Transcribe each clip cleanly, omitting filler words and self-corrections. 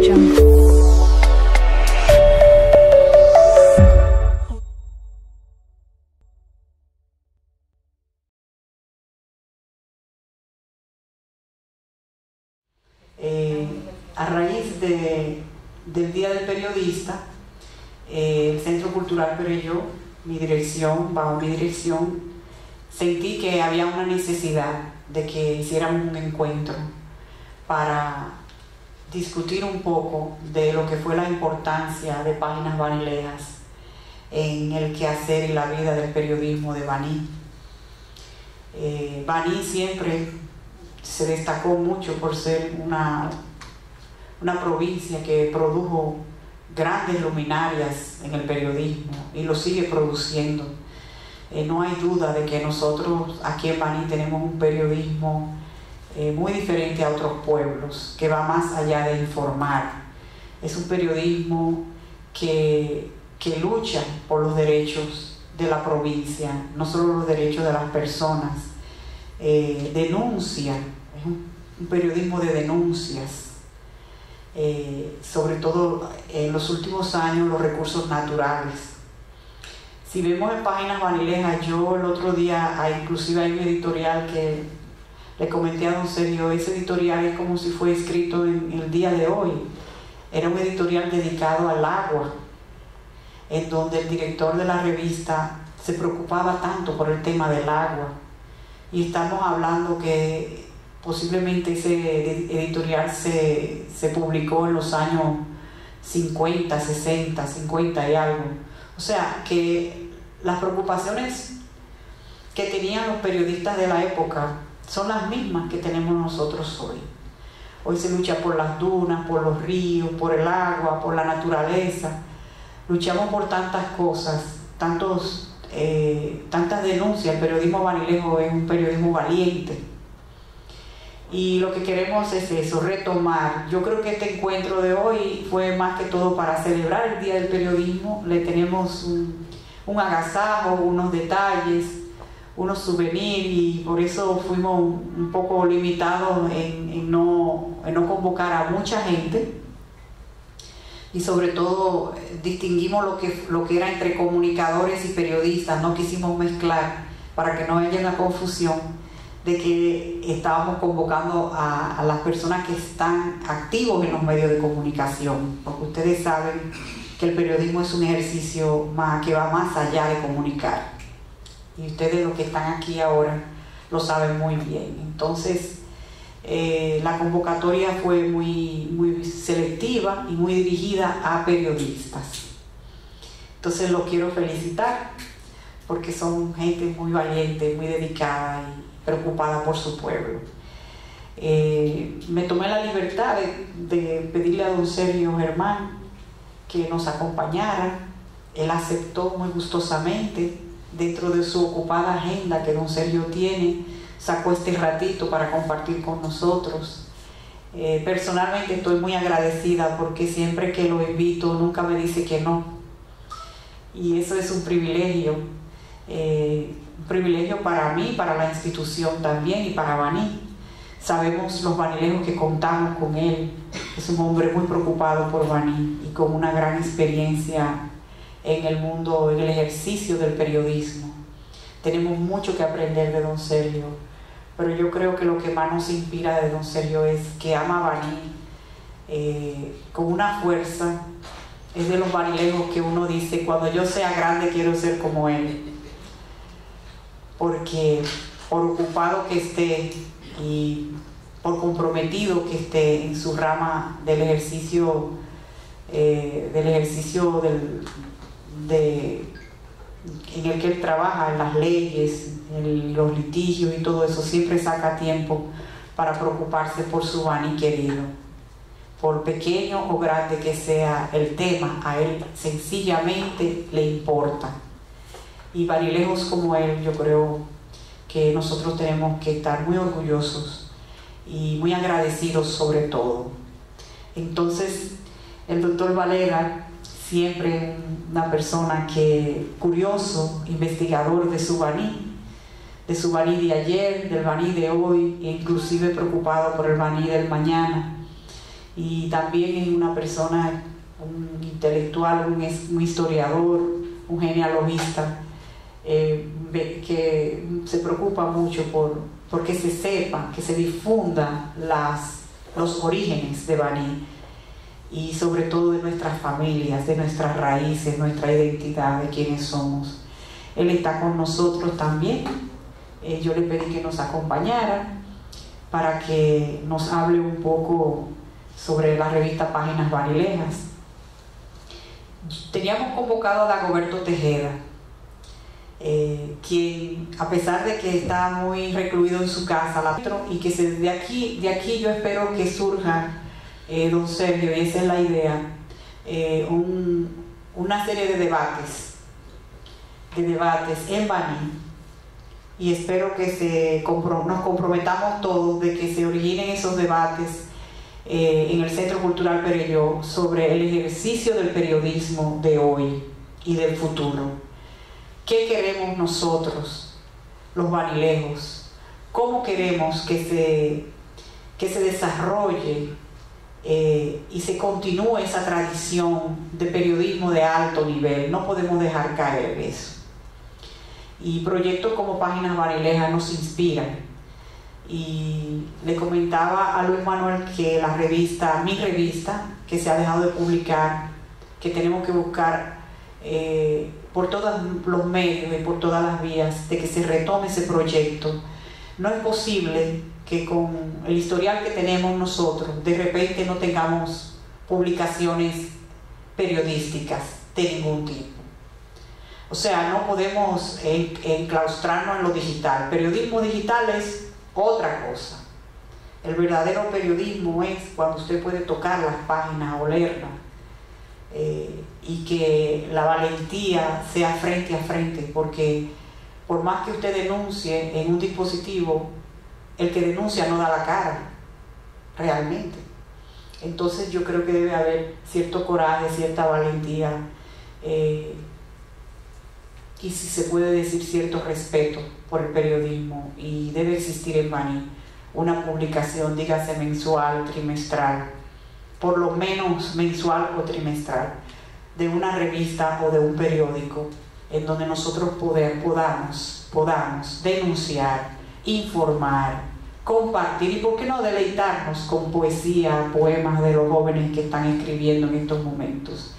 A raíz del Día del Periodista, el Centro Cultural Perelló, bajo mi dirección, sentí que había una necesidad de que hiciéramos un encuentro para discutir un poco de lo que fue la importancia de Páginas Banilejas en el quehacer y la vida del periodismo de Baní. Baní siempre se destacó mucho por ser una provincia que produjo grandes luminarias en el periodismo y lo sigue produciendo. No hay duda de que nosotros aquí en Baní tenemos un periodismo muy diferente a otros pueblos, que va más allá de informar. Es un periodismo que lucha por los derechos de la provincia, no solo los derechos de las personas. Denuncia, es un periodismo de denuncias. Sobre todo en los últimos años, los recursos naturales. Si vemos en Páginas Banilejas, yo el otro día, inclusive hay un editorial que le comenté a don Sergio, ese editorial es como si fue escrito en el día de hoy. Era un editorial dedicado al agua, en donde el director de la revista se preocupaba tanto por el tema del agua. Y estamos hablando que posiblemente ese editorial se publicó en los años 50, 60, 50 y algo. O sea, que las preocupaciones que tenían los periodistas de la época son las mismas que tenemos nosotros hoy. Hoy se lucha por las dunas, por los ríos, por el agua, por la naturaleza. Luchamos por tantas cosas, tantas denuncias. El periodismo banilejo es un periodismo valiente. Y lo que queremos es eso, retomar. Yo creo que este encuentro de hoy fue más que todo para celebrar el Día del Periodismo. Le tenemos un agasajo, unos detalles, unos souvenirs, y por eso fuimos un poco limitados en no convocar a mucha gente. Y sobre todo distinguimos lo que era entre comunicadores y periodistas. No quisimos mezclar para que no haya una confusión de que estábamos convocando a las personas que están activos en los medios de comunicación, porque ustedes saben que el periodismo es un ejercicio que va más allá de comunicar, y ustedes los que están aquí ahora lo saben muy bien. Entonces la convocatoria fue muy selectiva y muy dirigida a periodistas. Entonces los quiero felicitar porque son gente muy valiente, muy dedicada y preocupada por su pueblo. Me tomé la libertad de pedirle a don Sergio Germán que nos acompañara. Él aceptó muy gustosamente. Dentro de su ocupada agenda que don Sergio tiene, sacó este ratito para compartir con nosotros. Personalmente estoy muy agradecida porque siempre que lo invito nunca me dice que no, y eso es un privilegio. Un privilegio para mí, para la institución también y para Baní. Sabemos los banilejos que contamos con él. Es un hombre muy preocupado por Baní y con una gran experiencia en el mundo, en el ejercicio del periodismo. Tenemos mucho que aprender de don Sergio, pero yo creo que lo que más nos inspira de don Sergio es que ama a Baní con una fuerza. Es de los banilejos que uno dice, cuando yo sea grande quiero ser como él. Porque por ocupado que esté y por comprometido que esté en su rama del ejercicio en el que él trabaja, en las leyes, en los litigios y todo eso, siempre saca tiempo para preocuparse por su Baní querido. Por pequeño o grande que sea el tema, a él sencillamente le importa. Y banilejos como él, yo creo que nosotros tenemos que estar muy orgullosos y muy agradecidos sobre todo. Entonces, el doctor Valera, siempre una persona curioso, investigador de su Baní de ayer, del Baní de hoy, e inclusive preocupado por el Baní del mañana. y también es una persona, un intelectual, un historiador, un genealogista, que se preocupa mucho por que se sepa, que se difundan los orígenes de Baní y sobre todo de nuestras familias, de nuestras raíces, nuestra identidad, de quiénes somos. Él está con nosotros también. Yo le pedí que nos acompañara para que nos hable un poco sobre la revista Páginas Banilejas. Teníamos convocado a Dagoberto Tejeda, quien, a pesar de que está muy recluido en su casa, y que de aquí yo espero que surja, don Sergio, y esa es la idea, una serie de debates en Baní, y espero que nos comprometamos todos de que se originen esos debates en el Centro Cultural Perelló sobre el ejercicio del periodismo de hoy y del futuro. ¿Qué queremos nosotros, los banilejos? ¿Cómo queremos que se desarrolle y se continúe esa tradición de periodismo de alto nivel? No podemos dejar caer eso. Y proyectos como Páginas Banilejas nos inspiran. Y le comentaba a Luis Manuel que mi revista, que se ha dejado de publicar, que tenemos que buscar por todos los medios y por todas las vías de que se retome ese proyecto. No es posible que con el historial que tenemos nosotros de repente no tengamos publicaciones periodísticas de ningún tipo. O sea, no podemos enclaustrarnos en lo digital. Periodismo digital es otra cosa. El verdadero periodismo es cuando usted puede tocar las páginas o leerlas, y que la valentía sea frente a frente, porque por más que usted denuncie en un dispositivo, el que denuncia no da la cara realmente. Entonces yo creo que debe haber cierto coraje, cierta valentía, y si se puede decir cierto respeto por el periodismo, y debe existir en Baní una publicación, dígase mensual, trimestral, por lo menos mensual o trimestral, de una revista o de un periódico en donde nosotros podamos denunciar, informar, compartir y, por qué no, deleitarnos con poesía, poemas de los jóvenes que están escribiendo en estos momentos.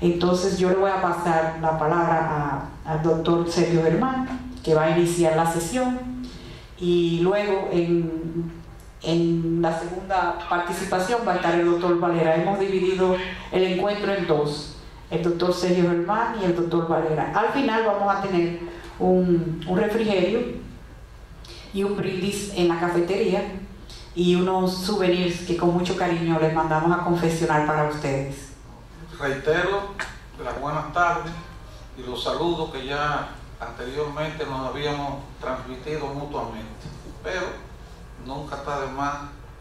Entonces yo le voy a pasar la palabra al doctor Sergio Germán, que va a iniciar la sesión, y luego en la segunda participación va a estar el doctor Valera. Hemos dividido el encuentro en dos, el doctor Sergio Germán y el doctor Valera. Al final vamos a tener un refrigerio y un brindis en la cafetería y unos souvenirs que con mucho cariño les mandamos a confeccionar para ustedes. Reitero las buenas tardes y los saludos que ya anteriormente nos habíamos transmitido mutuamente, pero nunca está de más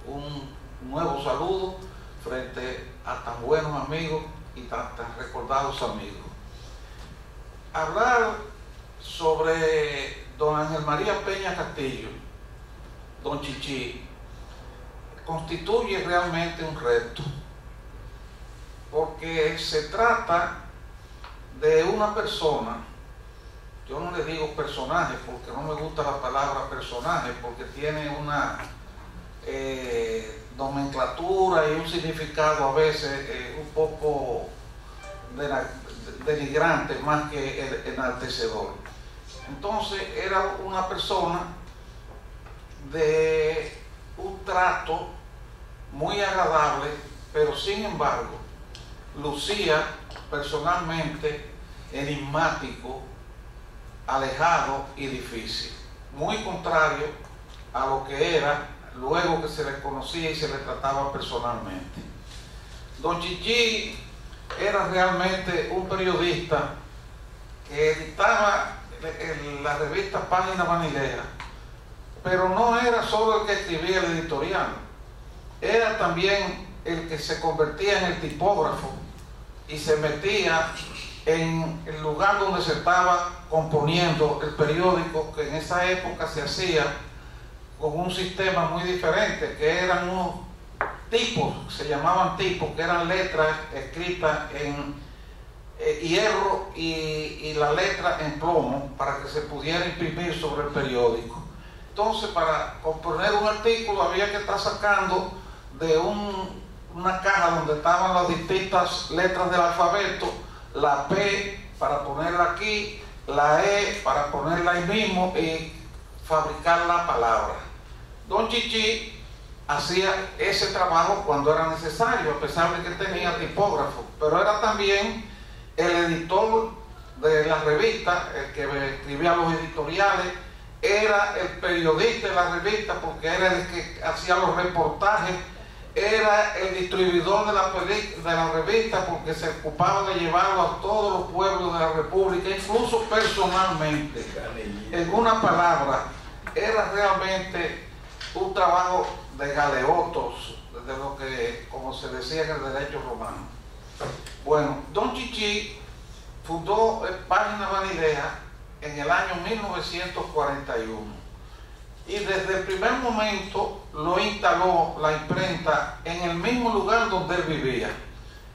un nuevo saludo frente a tan buenos amigos y tan recordados amigos. Hablar sobre don Ángel María Peña Castillo, don Chichi, constituye realmente un reto, porque se trata de una persona, yo no le digo personaje porque no me gusta la palabra personaje, porque tiene una nomenclatura y un significado a veces un poco denigrante más que enaltecedor. Entonces era una persona de un trato muy agradable, pero sin embargo lucía personalmente enigmático, alejado y difícil, muy contrario a lo que era luego que se le conocía y se le trataba personalmente. Don Chichi era realmente un periodista que editaba en la revista Páginas Banilejas, pero no era solo el que escribía el editorial, era también el que se convertía en el tipógrafo y se metía en el lugar donde se estaba componiendo el periódico, que en esa época se hacía con un sistema muy diferente, que eran unos tipos, se llamaban tipos, que eran letras escritas en hierro y la letra en plomo para que se pudiera imprimir sobre el periódico. Entonces, para componer un artículo había que estar sacando de una caja donde estaban las distintas letras del alfabeto, la P para ponerla aquí, la E para ponerla ahí mismo y fabricar la palabra. Don Chichi hacía ese trabajo cuando era necesario, a pesar de que tenía tipógrafo, pero era también el editor de la revista, el que escribía los editoriales, era el periodista de la revista porque era el que hacía los reportajes, era el distribuidor de la revista porque se ocupaba de llevarlo a todos los pueblos de la República, incluso personalmente. En una palabra, era realmente un trabajo de galeotos, de lo que, como se decía en el derecho romano. Bueno, Don Chichi fundó Páginas Vanilejas en el año 1941 y desde el primer momento lo instaló la imprenta en el mismo lugar donde él vivía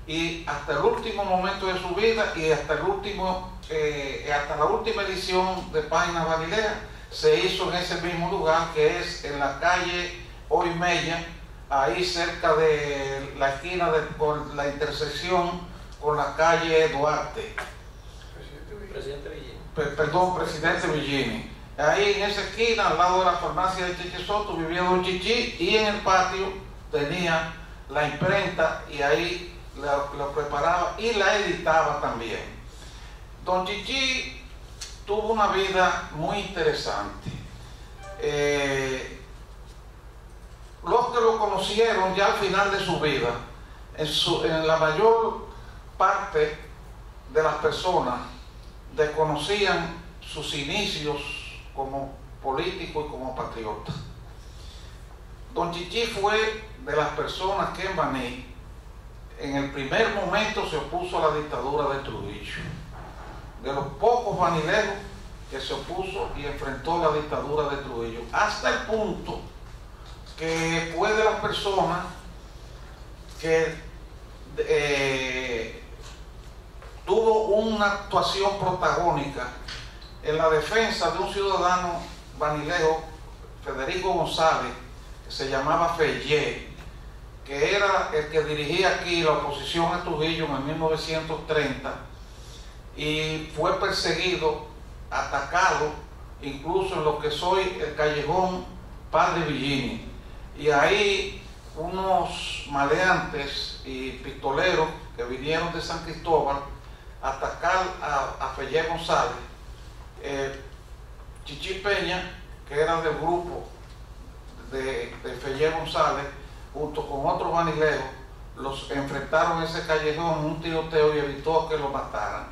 y hasta el último momento de su vida y hasta la última edición de Páginas Vanilejas se hizo en ese mismo lugar, que es en la calle Orimella, ahí cerca de la esquina por la intersección con la calle Duarte. Presidente Villini. Ahí en esa esquina, al lado de la farmacia de Chichi Soto, vivía Don Chichi y en el patio tenía la imprenta y ahí la preparaba y la editaba también. Don Chichi tuvo una vida muy interesante. Los que lo conocieron ya al final de su vida, en la mayor parte de las personas desconocían sus inicios como político y como patriota. Don Chichi fue de las personas que en Baní en el primer momento se opuso a la dictadura de Trujillo, de los pocos banileros que se opuso y enfrentó la dictadura de Trujillo, hasta el punto que fue de las personas que tuvo una actuación protagónica en la defensa de un ciudadano banilejo, Federico González, que se llamaba Fellé, que era el que dirigía aquí la oposición a Trujillo en el 1930 y fue perseguido, atacado, incluso en lo que soy el callejón Padre Villini, y ahí unos maleantes y pistoleros que vinieron de San Cristóbal a atacar a Fellé González. Chichi Peña, que era del grupo de Fellé González, junto con otros banileros, los enfrentaron en ese callejón, un tiroteo, y evitó que lo mataran.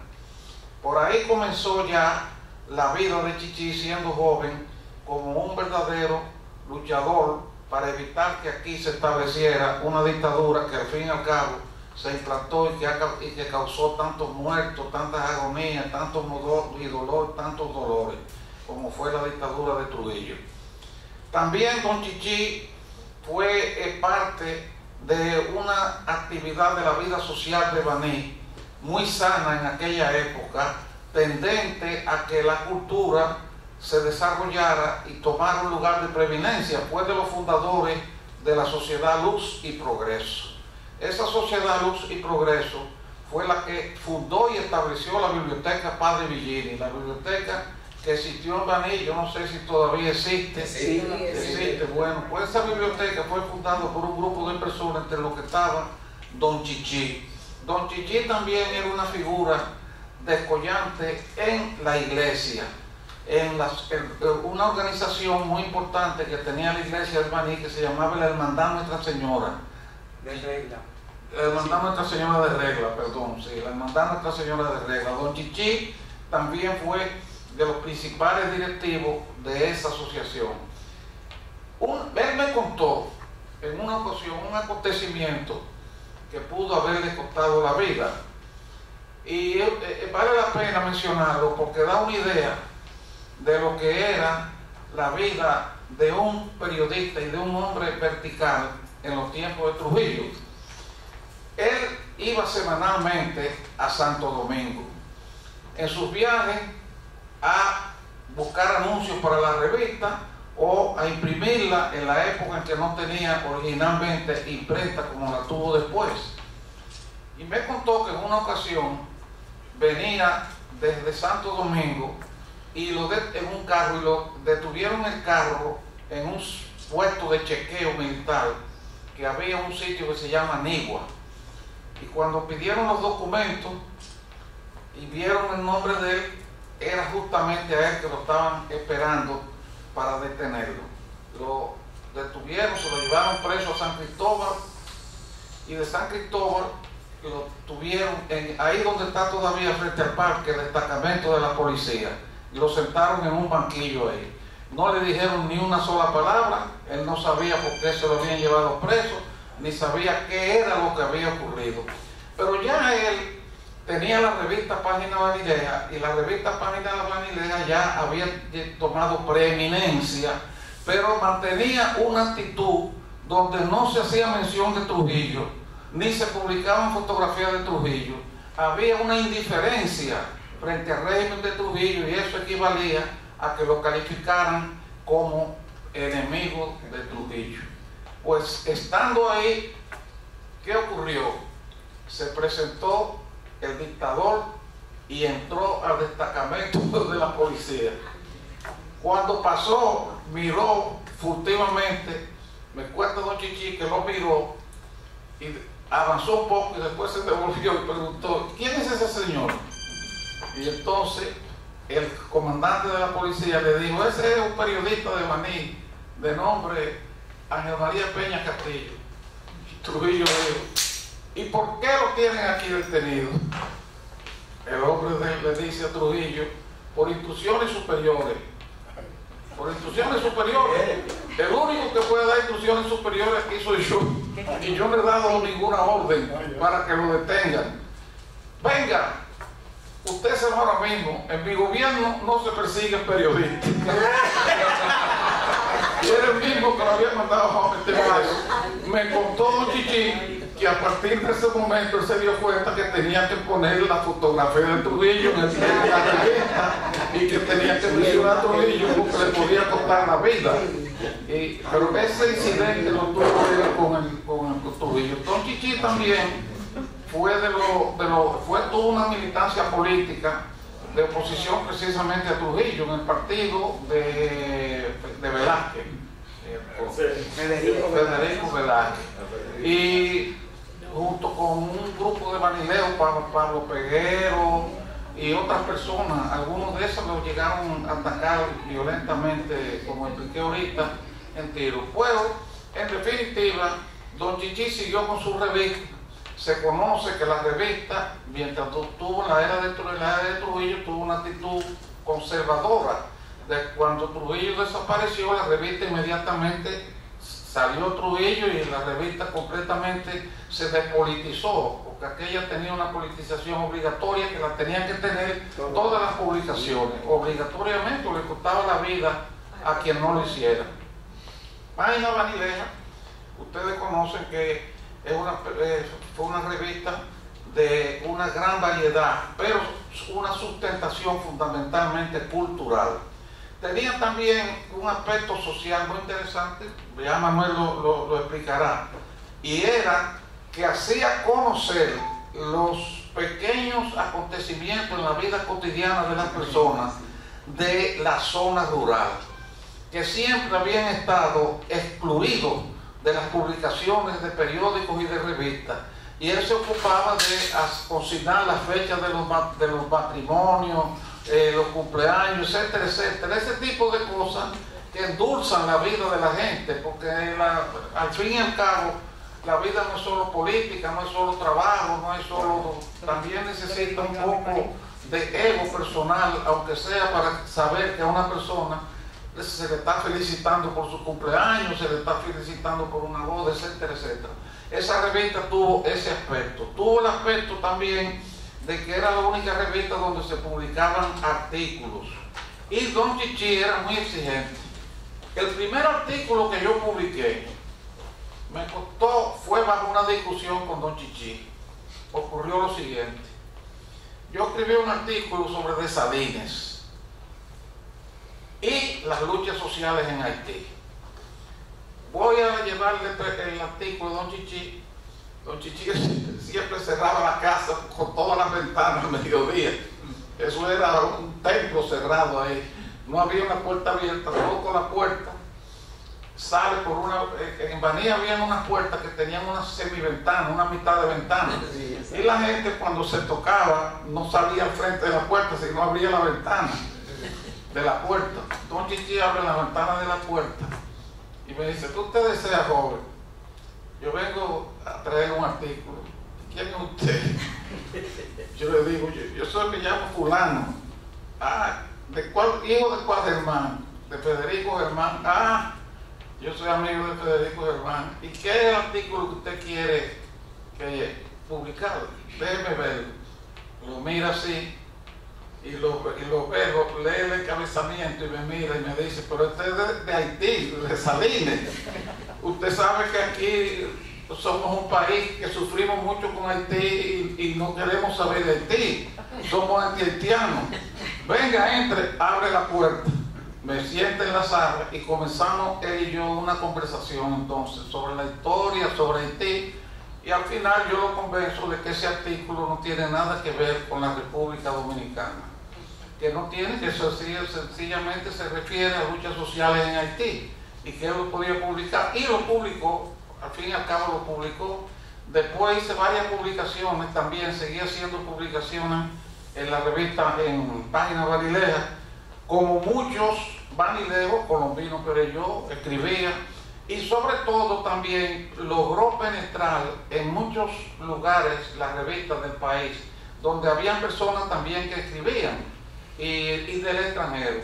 Por ahí comenzó ya la vida de Chichi, siendo joven, como un verdadero luchador para evitar que aquí se estableciera una dictadura que al fin y al cabo se implantó y que causó tantos muertos, tantas agonías, tantos tantos dolores, como fue la dictadura de Trujillo. También Don Chichi fue parte de una actividad de la vida social de Baní, muy sana en aquella época, tendente a que la cultura se desarrollara y tomara un lugar de preeminencia. Fue de los fundadores de la Sociedad Luz y Progreso. Esa Sociedad Luz y Progreso fue la que fundó y estableció la Biblioteca Padre Villini, la biblioteca que existió en Baní, yo no sé si todavía existe. Sí, existe. Bueno, pues esa biblioteca fue fundada por un grupo de personas, entre los que estaba Don Chichi. Don Chichi también era una figura descollante en la iglesia, en una organización muy importante que tenía la iglesia de Baní, que se llamaba la Hermandad Nuestra Señora de Regla. La Hermandad Nuestra Señora de Regla, perdón, sí, la Hermandad Nuestra Señora de Regla. Don Chichi también fue de los principales directivos de esa asociación. Él me contó en una ocasión un acontecimiento que pudo haberle costado la vida, y vale la pena mencionarlo porque da una idea de lo que era la vida de un periodista y de un hombre vertical en los tiempos de Trujillo. Él iba semanalmente a Santo Domingo. En sus viajes a buscar anuncios para la revista o a imprimirla en la época en que no tenía originalmente imprenta como la tuvo después. Y me contó que en una ocasión venía desde Santo Domingo y en un carro, y lo detuvieron el carro en un puesto de chequeo militar que había un sitio que se llama Nigua. Y cuando pidieron los documentos y vieron el nombre de él, era justamente a él que lo estaban esperando para detenerlo. Lo detuvieron, se lo llevaron preso a San Cristóbal, y de San Cristóbal lo tuvieron ahí donde está todavía frente al parque el destacamento de la policía, y lo sentaron en un banquillo ahí. No le dijeron ni una sola palabra. Él no sabía por qué se lo habían llevado preso, ni sabía qué era lo que había ocurrido. Pero ya él tenía la revista Página Banileja, y la revista Página Banileja ya había tomado preeminencia, pero mantenía una actitud donde no se hacía mención de Trujillo, ni se publicaban fotografías de Trujillo. Había una indiferencia frente al régimen de Trujillo, y eso equivalía a que lo calificaran como enemigo de Trujillo. Pues estando ahí, ¿qué ocurrió? Se presentó el dictador y entró al destacamento de la policía. Cuando pasó, miró furtivamente, me cuenta don Chichi que lo miró y avanzó un poco y después se devolvió y preguntó: ¿quién es ese señor? Y entonces el comandante de la policía le dijo: ese es un periodista de Baní de nombre Ángel María Peña Castillo. Trujillo dijo: ¿y por qué lo tienen aquí detenido? El hombre le dice a Trujillo: por instrucciones superiores. Por instrucciones superiores. El único que puede dar instrucciones superiores aquí soy yo. Y yo no he dado ninguna orden para que lo detengan. Venga, usted se va ahora mismo. En mi gobierno no se persiguen periodistas. Y era el mismo que lo había mandado a meter preso. Me contó don Chichi que a partir de ese momento él se dio cuenta que tenía que poner la fotografía de Trujillo en la revista, y que tenía que mencionar a Trujillo porque le podía costar la vida. Pero ese incidente lo tuvo que ver con Trujillo. Don Chichi también tuvo una militancia política de oposición precisamente a Trujillo en el partido de Velázquez, Federico Velázquez, y junto con un grupo de banileos, Pablo Peguero y otras personas, algunos de esos los llegaron a atacar violentamente, como expliqué ahorita, en tiro. Pero, en definitiva, don Chichi siguió con su revista. Se conoce que la revista, mientras tuvo la era de Trujillo, tuvo una actitud conservadora. Cuando Trujillo desapareció, la revista inmediatamente salió Trujillo y la revista completamente se despolitizó, porque aquella tenía una politización obligatoria que la tenían que tener todas las publicaciones. Obligatoriamente le costaba la vida a quien no lo hiciera. Página Banileja, ustedes conocen que fue una revista de una gran variedad, pero una sustentación fundamentalmente cultural. Tenía también un aspecto social muy interesante, ya Manuel lo explicará, y era que hacía conocer los pequeños acontecimientos en la vida cotidiana de las personas de la zona rural, que siempre habían estado excluidos de las publicaciones de periódicos y de revistas, y él se ocupaba de consignar las fechas de los matrimonios, los cumpleaños, etcétera, etcétera, ese tipo de cosas que endulzan la vida de la gente, porque al fin y al cabo la vida no es solo política, no es solo trabajo, no es solo, también necesita un poco de ego personal, aunque sea para saber que a una persona se le está felicitando por su cumpleaños, se le está felicitando por una boda, etcétera, etcétera. Esa revista tuvo ese aspecto. Tuvo el aspecto también de que era la única revista donde se publicaban artículos. Y don Chichi era muy exigente. El primer artículo que yo publiqué Me costó, fue bajo una discusión con don Chichi. Ocurrió lo siguiente. Yo escribí un artículo sobre Dessalines y las luchas sociales en Haití. Voy a llevarle el artículo de don Chichi. Don Chichi siempre cerraba la casa con todas las ventanas al mediodía. Eso era un templo cerrado ahí. No había una puerta abierta, solo con la puerta sale por una... En Baní había unas puertas que tenían una semiventana, una mitad de ventana. Y la gente cuando se tocaba no salía al frente de la puerta, sino abría la ventana de la puerta. Don Chichi abre la ventana de la puerta y me dice, ¿qué usted desea, joven? Yo vengo a traer un artículo. ¿Quién es usted? Yo le digo, yo soy el que llamo fulano. Ah, ¿de cuál, hijo de cuál Germán? De Federico Germán. Ah, yo soy amigo de Federico Germán. ¿Y qué es el artículo que usted quiere que publicar? Déjeme verlo. Lo mira así y lo ve, lee el encabezamiento y me mira y me dice, pero este es de Haití, de Salines. Usted sabe que aquí somos un país que sufrimos mucho con Haití y no queremos saber de Haití. Somos anti-haitianos. Venga, entre, abre la puerta. Me siento en la sala y comenzamos él y yo una conversación entonces sobre la historia, sobre Haití, y al final yo lo convenzo de que ese artículo no tiene nada que ver con la República Dominicana, que no tiene, que sencillamente se refiere a luchas sociales en Haití, y que él lo podía publicar, y lo publicó, al fin y al cabo lo publicó. Después hice varias publicaciones, también seguí haciendo publicaciones en la revista, en Página Banileja, como muchos banilejos colombinos, pero yo escribía, y sobre todo también logró penetrar en muchos lugares las revistas del país, donde habían personas también que escribían, y del extranjero.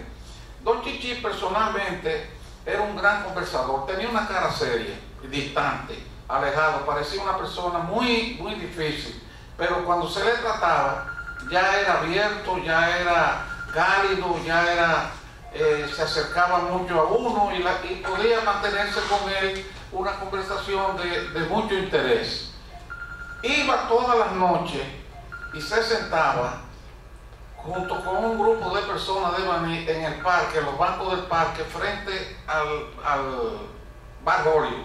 Don Chichi personalmente era un gran conversador, tenía una cara seria, distante, alejado, parecía una persona muy, muy difícil, pero cuando se le trataba, ya era abierto, ya era cálido, ya era, se acercaba mucho a uno y podía mantenerse con él una conversación de mucho interés. Iba todas las noches y se sentaba junto con un grupo de personas de Baní en el parque, en los bancos del parque, frente al Bar Golio,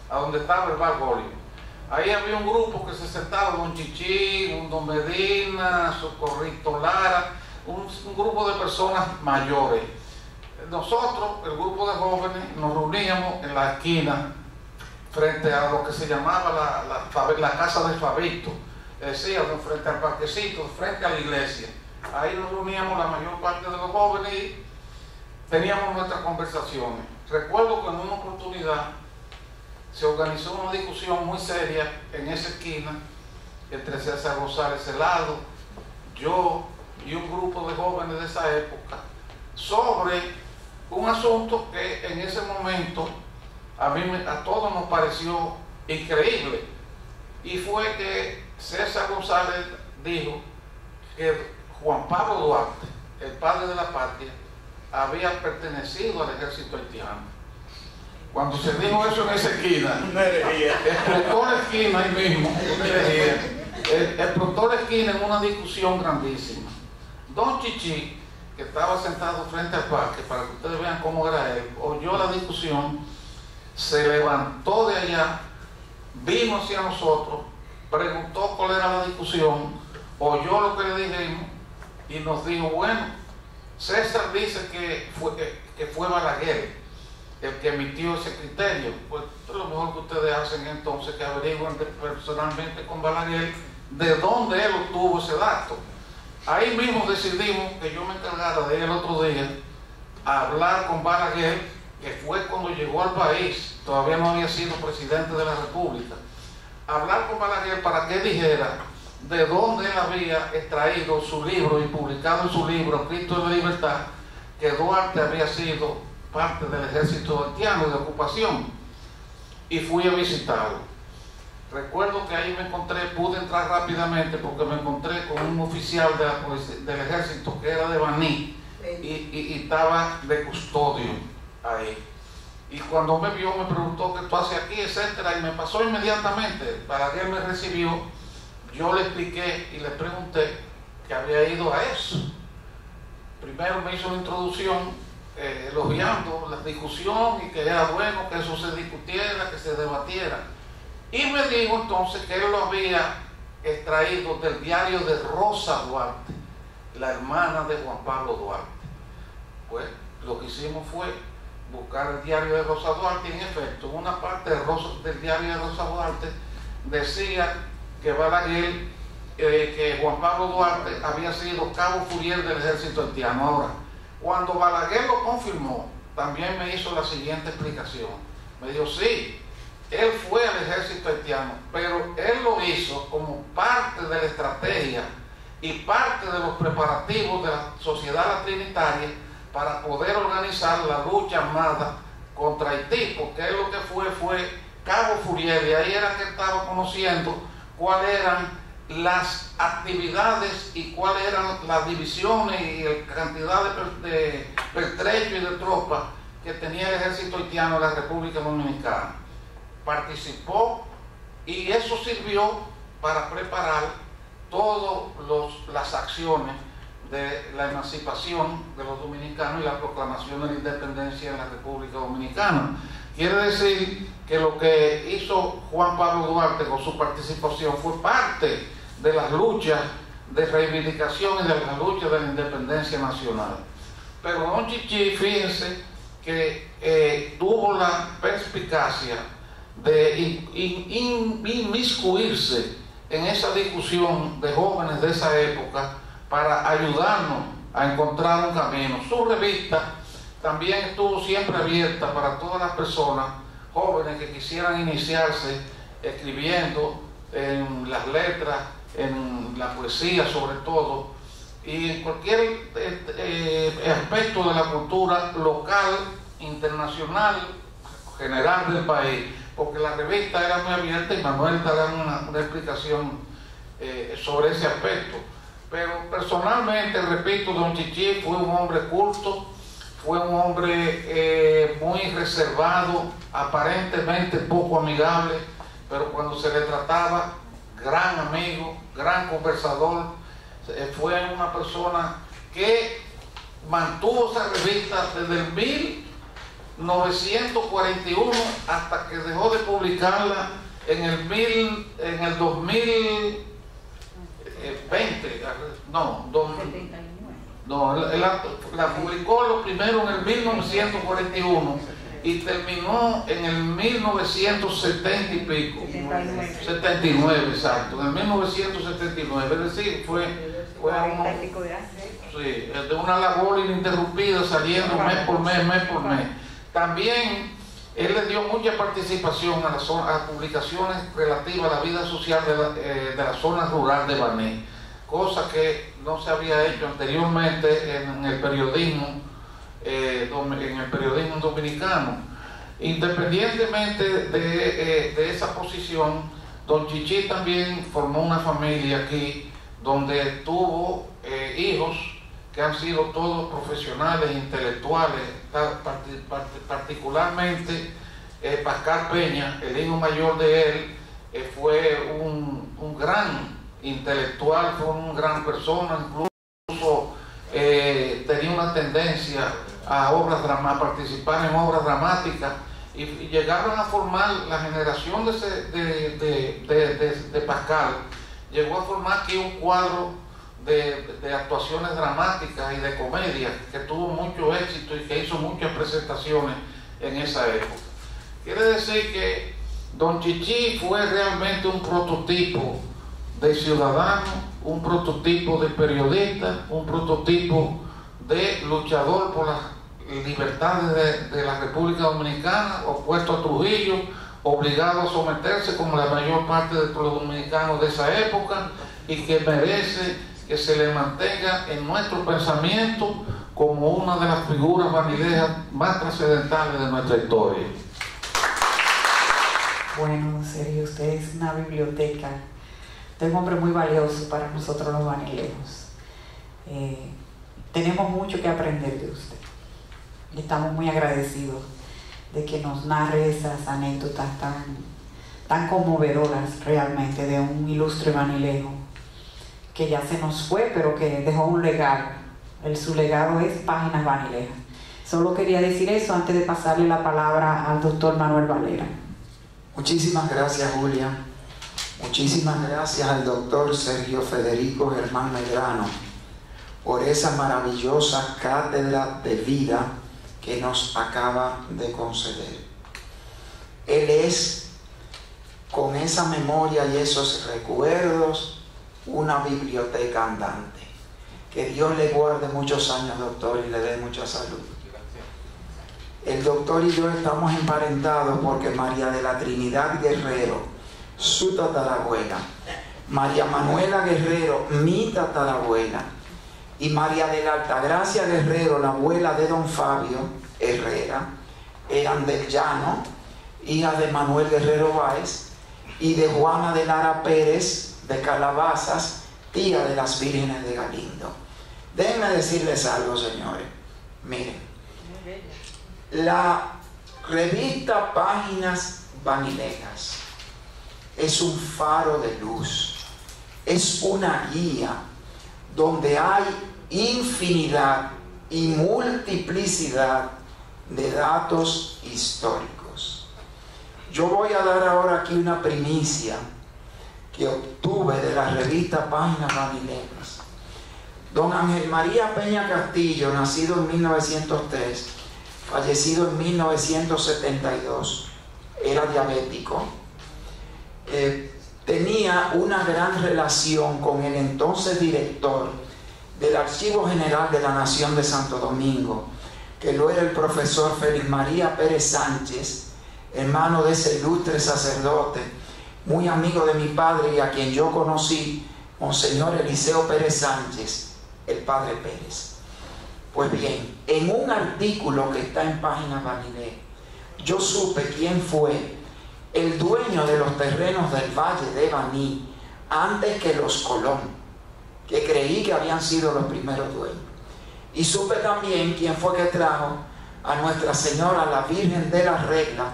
a donde estaba el Bar Golio. Ahí había un grupo que se sentaba, don Chichi, un don Medina, Socorrito Lara, un grupo de personas mayores. Nosotros, el grupo de jóvenes, nos reuníamos en la esquina frente a lo que se llamaba la casa de Fabito, decíamos, frente al parquecito, frente a la iglesia. Ahí nos reuníamos la mayor parte de los jóvenes y teníamos nuestras conversaciones. Recuerdo que en una oportunidad se organizó una discusión muy seria en esa esquina entre César González Celado, yo y un grupo de jóvenes de esa época sobre un asunto que en ese momento a todos nos pareció increíble, y fue que César González dijo que Juan Pablo Duarte, el padre de la patria, había pertenecido al ejército haitiano. Cuando se dijo eso en esa esquina, explotó la esquina ahí mismo, explotó la esquina en una discusión grandísima. Don Chichi, que estaba sentado frente al parque, para que ustedes vean cómo era él, oyó la discusión, se levantó de allá, vino hacia nosotros, preguntó cuál era la discusión, oyó lo que le dijimos y nos dijo, bueno, César dice que fue Balaguer el que emitió ese criterio. Pues lo mejor que ustedes hacen entonces que averigüen personalmente con Balaguer de dónde él obtuvo ese dato. Ahí mismo decidimos que yo me encargara de ir el otro día a hablar con Balaguer, que fue cuando llegó al país, todavía no había sido presidente de la República, hablar con Balaguer para que dijera de dónde él había extraído su libro y publicado en su libro Cristo de la Libertad, que Duarte había sido parte del ejército haitiano de ocupación, y fui a visitarlo. Recuerdo que ahí me encontré, pude entrar rápidamente porque me encontré con un oficial del ejército que era de Baní y estaba de custodio ahí. Y cuando me vio me preguntó qué tú haces aquí, etcétera, y me pasó inmediatamente. Balaguer me recibió, yo le expliqué y le pregunté que había ido a eso. Primero me hizo una introducción elogiando la discusión y que era bueno que eso se discutiera, que se debatiera. Y me dijo entonces que él lo había extraído del diario de Rosa Duarte, la hermana de Juan Pablo Duarte. Pues lo que hicimos fue buscar el diario de Rosa Duarte y en efecto, una parte del diario de Rosa Duarte decía que Balaguer, que Juan Pablo Duarte había sido cabo Fourier del ejército haitiano. Ahora, cuando Balaguer lo confirmó, también me hizo la siguiente explicación. Me dijo, sí, él fue al ejército haitiano, pero él lo hizo como parte de la estrategia y parte de los preparativos de la sociedad trinitaria para poder organizar la lucha armada contra Haití, porque él lo que fue cabo Fourier, y ahí era que estaba conociendo cuáles eran las actividades y cuáles eran las divisiones y la cantidad de pertrechos y de tropas que tenía el ejército haitiano de la República Dominicana. Participó y eso sirvió para preparar todas las acciones de la emancipación de los dominicanos y la proclamación de la independencia en la República Dominicana. Quiere decir que lo que hizo Juan Pablo Duarte con su participación fue parte de las luchas de reivindicación y de las luchas de la independencia nacional. Pero don Chichi, fíjense que tuvo la perspicacia de inmiscuirse en esa discusión de jóvenes de esa época para ayudarnos a encontrar un camino. Su revista también estuvo siempre abierta para todas las personas jóvenes que quisieran iniciarse escribiendo en las letras, en la poesía sobre todo, y en cualquier aspecto de la cultura local, internacional, general del país, porque la revista era muy abierta y Manuel dará una explicación sobre ese aspecto. Pero personalmente, repito, don Chichi fue un hombre culto, fue un hombre muy reservado, aparentemente poco amigable, pero cuando se le trataba, gran amigo, gran conversador. Fue una persona que mantuvo esa revista desde el 1941 hasta que dejó de publicarla en el 2020. La publicó lo primero en el 1941 y terminó en el 1970 y pico. 79, exacto, en el 1979, es decir, fue de una labor ininterrumpida, saliendo mes por mes. También él le dio mucha participación a publicaciones relativas a la vida social de la zona rural de Baní, cosa que no se había hecho anteriormente en el periodismo dominicano. Independientemente de esa posición, don Chichi también formó una familia aquí donde tuvo hijos que han sido todos profesionales, intelectuales, particularmente Pascal Peña, el hijo mayor de él, fue un gran intelectual, fue una gran persona, incluso tenía una tendencia a participar en obras dramáticas y llegaron a formar la generación de Pascal, llegó a formar aquí un cuadro de actuaciones dramáticas y de comedia que tuvo mucho éxito y que hizo muchas presentaciones en esa época. Quiere decir que don Chichi fue realmente un prototipo de ciudadano, un prototipo de periodista, un prototipo de luchador por las libertades de la República Dominicana, opuesto a Trujillo, obligado a someterse como la mayor parte de los dominicanos de esa época, y que merece que se le mantenga en nuestro pensamiento como una de las figuras vanidejas más trascendentales de nuestra historia. Bueno, en serio, usted es una biblioteca. Usted es un hombre muy valioso para nosotros los vanilejos. Tenemos mucho que aprender de usted y estamos muy agradecidos de que nos narre esas anécdotas tan conmovedoras realmente de un ilustre vanilejo que ya se nos fue, pero que dejó un legado. Su legado es Páginas Vanilejas. Solo quería decir eso antes de pasarle la palabra al doctor Manuel Valera. Muchísimas gracias, Julia. Muchísimas gracias al doctor Sergio Federico Germán Medrano por esa maravillosa cátedra de vida que nos acaba de conceder. Él es, con esa memoria y esos recuerdos, una biblioteca andante. Que Dios le guarde muchos años, doctor, y le dé mucha salud. El doctor y yo estamos emparentados porque María de la Trinidad Guerrero, su tatarabuela, María Manuela Guerrero, mi tatarabuela, y María de la Altagracia Guerrero, la abuela de don Fabio Herrera, eran del Llano, hija de Manuel Guerrero Báez, y de Juana de Lara Pérez de Calabazas, tía de las Vírgenes de Galindo. Déjenme decirles algo, señores. Miren, la revista Páginas Vanilejas es un faro de luz, es una guía donde hay infinidad y multiplicidad de datos históricos. Yo voy a dar ahora aquí una primicia que obtuve de la revista Páginas Vanilejas. Don Ángel María Peña Castillo, nacido en 1903, fallecido en 1972, era diabético, tenía una gran relación con el entonces director del Archivo General de la Nación de Santo Domingo, que lo era el profesor Félix María Pérez Sánchez, hermano de ese ilustre sacerdote, muy amigo de mi padre y a quien yo conocí, Monseñor Eliseo Pérez Sánchez, el padre Pérez. Pues bien, en un artículo que está en Páginas Vanilejas, yo supe quién fue el dueño de los terrenos del Valle de Baní antes que los Colón, que creí que habían sido los primeros dueños. Y supe también quién fue que trajo a Nuestra Señora, la Virgen de la Regla,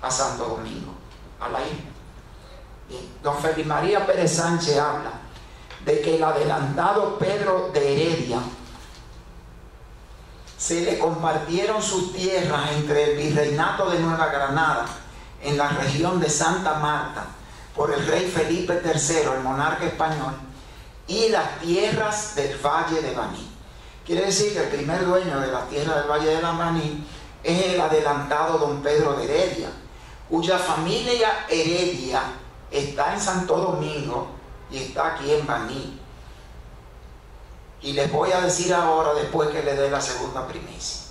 a Santo Domingo, a la isla. Bien, don Félix María Pérez Sánchez habla de que el adelantado Pedro de Heredia se le compartieron sus tierras entre el virreinato de Nueva Granada en la región de Santa Marta por el rey Felipe III, el monarca español, y las tierras del Valle de Baní. Quiere decir que el primer dueño de las tierras del Valle de Baní es el adelantado don Pedro de Heredia, cuya familia Heredia está en Santo Domingo y está aquí en Baní. Y les voy a decir ahora, después que le dé la segunda primicia.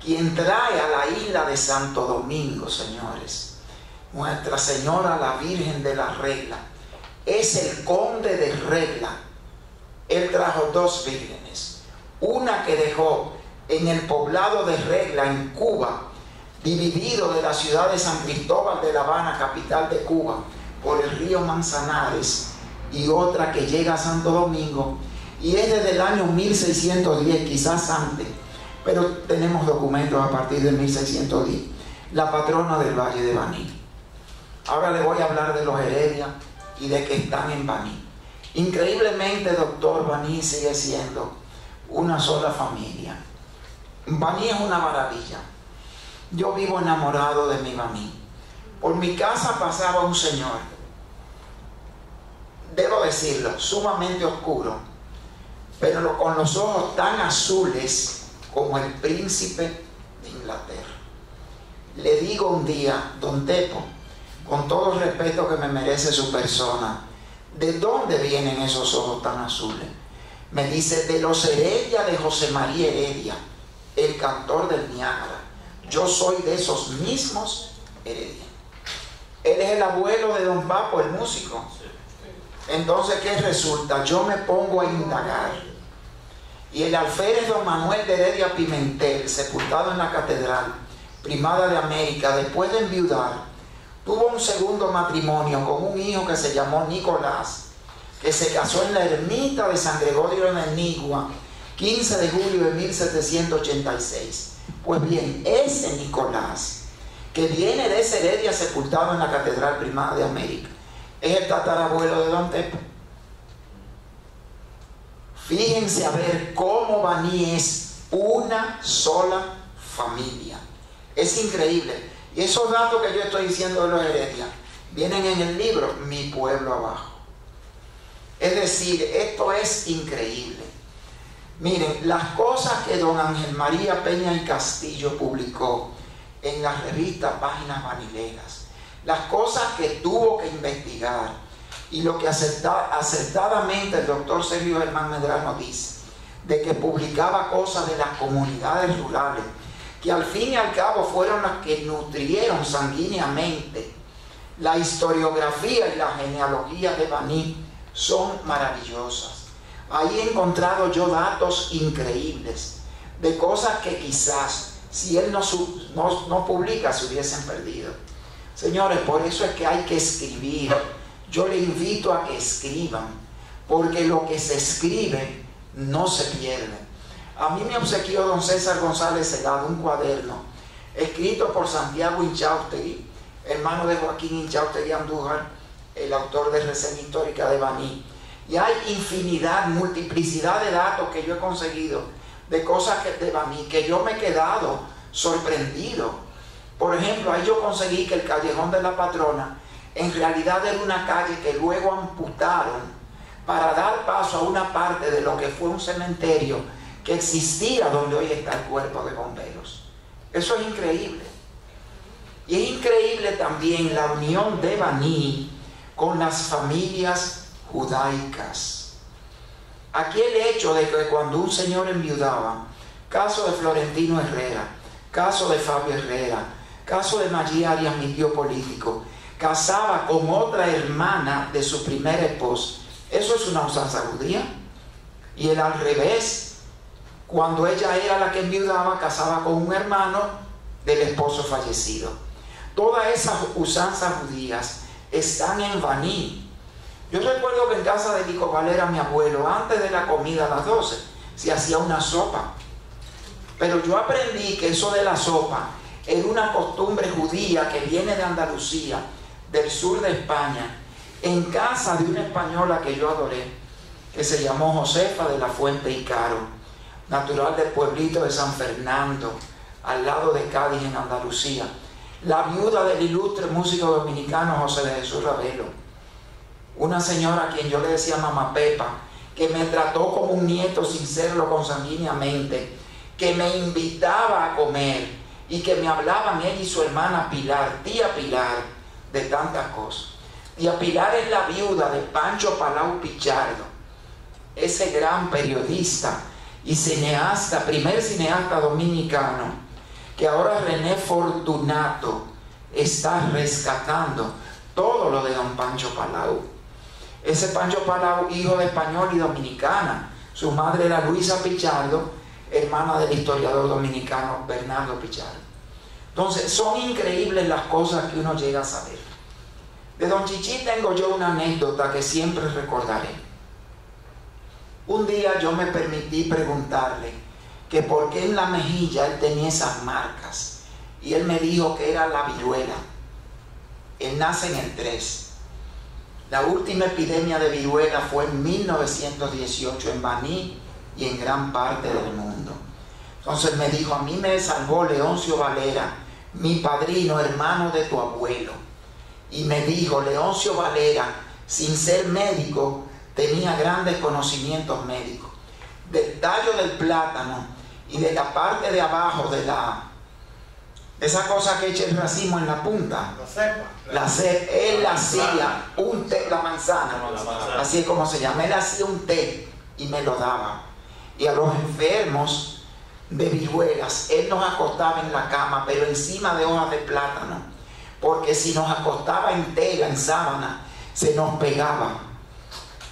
Quien trae a la isla de Santo Domingo, señores, Nuestra Señora la Virgen de la Regla, es el conde de Regla. Él trajo dos vírgenes, una que dejó en el poblado de Regla, en Cuba, dividido de la ciudad de San Cristóbal de La Habana, capital de Cuba, por el río Manzanares, y otra que llega a Santo Domingo, y es desde el año 1610, quizás antes, pero tenemos documentos a partir de 1610, la patrona del Valle de Baní. Ahora le voy a hablar de los Heredia y de que están en Baní. Increíblemente, doctor, Baní sigue siendo una sola familia. Baní es una maravilla. Yo vivo enamorado de mi Baní. Por mi casa pasaba un señor, debo decirlo, sumamente oscuro, pero con los ojos tan azules como el príncipe de Inglaterra. Le digo un día, don Tepo, con todo el respeto que me merece su persona, ¿de dónde vienen esos ojos tan azules? Me dice, de los Heredia de José María Heredia, el cantor del Niágara. Yo soy de esos mismos Heredia. Él es el abuelo de don Papo, el músico. Entonces, ¿qué resulta? Yo me pongo a indagar. Y el alférez don Manuel de Heredia Pimentel, sepultado en la catedral primada de América, después de enviudar, tuvo un segundo matrimonio con un hijo que se llamó Nicolás, que se casó en la ermita de San Gregorio en Enigua 15 de julio de 1786. Pues bien, ese Nicolás, que viene de esa Heredia sepultado en la Catedral Primada de América, es el tatarabuelo de Don Tepo. Fíjense a ver cómo Baní es una sola familia. Es increíble. Y esos datos que yo estoy diciendo de los Heredia vienen en el libro Mi Pueblo Abajo. Es decir, esto es increíble. Miren, las cosas que don Ángel María Peña y Castillo publicó en la revista Páginas Vanilegas, las cosas que tuvo que investigar y lo que acertadamente el doctor Sergio Germán Medrano dice, de que publicaba cosas de las comunidades rurales, que al fin y al cabo fueron las que nutrieron sanguíneamente la historiografía y la genealogía de Baní, son maravillosas. Ahí he encontrado yo datos increíbles de cosas que quizás si él no publica se hubiesen perdido. Señores, por eso es que hay que escribir. Yo le invito a que escriban, porque lo que se escribe no se pierde. A mí me obsequió don César González Celado un cuaderno escrito por Santiago Inchaustegui, hermano de Joaquín Inchaustegui Andújar, el autor de Reseña Histórica de Baní. Y hay infinidad, multiplicidad de datos que yo he conseguido de cosas de Baní, que yo me he quedado sorprendido. Por ejemplo, ahí yo conseguí que el Callejón de la Patrona en realidad era una calle que luego amputaron para dar paso a una parte de lo que fue un cementerio que existía donde hoy está el cuerpo de bomberos. Eso es increíble. Y es increíble también la unión de Baní con las familias judaicas. Aquí el hecho de que cuando un señor enviudaba, caso de Florentino Herrera, caso de Fabio Herrera, caso de Maggi Arias, mi tío político, casaba con otra hermana de su primera esposa, eso es una usanza judía. Y el al revés, cuando ella era la que enviudaba, casaba con un hermano del esposo fallecido. Todas esas usanzas judías están en Baní. Yo recuerdo que en casa de Nico Valera, mi abuelo, antes de la comida a las 12, se hacía una sopa. Pero yo aprendí que eso de la sopa era una costumbre judía que viene de Andalucía, del sur de España, en casa de una española que yo adoré, que se llamó Josefa de la Fuente y Caro, natural del pueblito de San Fernando, al lado de Cádiz, en Andalucía, la viuda del ilustre músico dominicano José de Jesús Ravelo. Una señora a quien yo le decía Mamá Pepa, que me trató como un nieto sin serlo consanguíneamente, que me invitaba a comer y que me hablaban ella y su hermana Pilar, tía Pilar, de tantas cosas. Tía Pilar es la viuda de Pancho Palau Pichardo, ese gran periodista y cineasta, primer cineasta dominicano, que ahora René Fortunato está rescatando todo lo de don Pancho Palau. Ese Pancho Palau, hijo de español y dominicana. Su madre era Luisa Pichardo, hermana del historiador dominicano Bernardo Pichardo. Entonces, son increíbles las cosas que uno llega a saber. De don Chichi tengo yo una anécdota que siempre recordaré. Un día yo me permití preguntarle que por qué en la mejilla él tenía esas marcas. Y él me dijo que era la viruela. Él nace en el 3. La última epidemia de viruela fue en 1918 en Baní y en gran parte del mundo. Entonces me dijo, a mí me salvó Leoncio Valera, mi padrino, hermano de tu abuelo. Y me dijo, Leoncio Valera, sin ser médico, tenía grandes conocimientos médicos. Del tallo del plátano y de la parte de abajo de esa cosa que echa el racimo en la punta, la cepa, él hacía un té, la manzana, así es como se llama, él hacía un té y me lo daba. Y a los enfermos de viruelas, él nos acostaba en la cama, pero encima de hojas de plátano, porque si nos acostaba en tela, en sábana, se nos pegaba,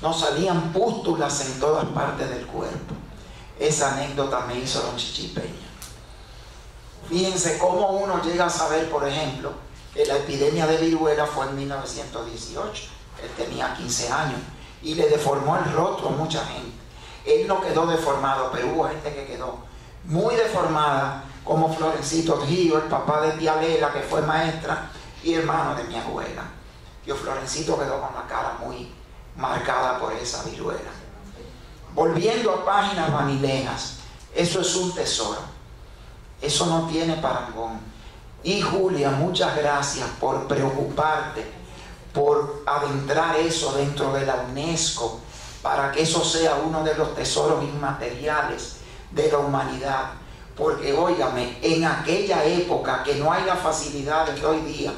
nos salían pústulas en todas partes del cuerpo. Esa anécdota me hizo don Chichi Peña. Fíjense cómo uno llega a saber, por ejemplo, que la epidemia de viruela fue en 1918. Él tenía 15 años y le deformó el rostro a mucha gente. Él no quedó deformado, pero hubo gente que quedó muy deformada, como Florencito Gio, el papá de tía Lela, que fue maestra y hermano de mi abuela. Tío Florencito quedó con la cara muy marcada por esa viruela. Volviendo a Páginas Vanilejas, eso es un tesoro. Eso no tiene parangón. Y Julia, muchas gracias por preocuparte, por adentrar eso dentro de la UNESCO, para que eso sea uno de los tesoros inmateriales de la humanidad. Porque, óigame, en aquella época que no hay las facilidades de hoy día,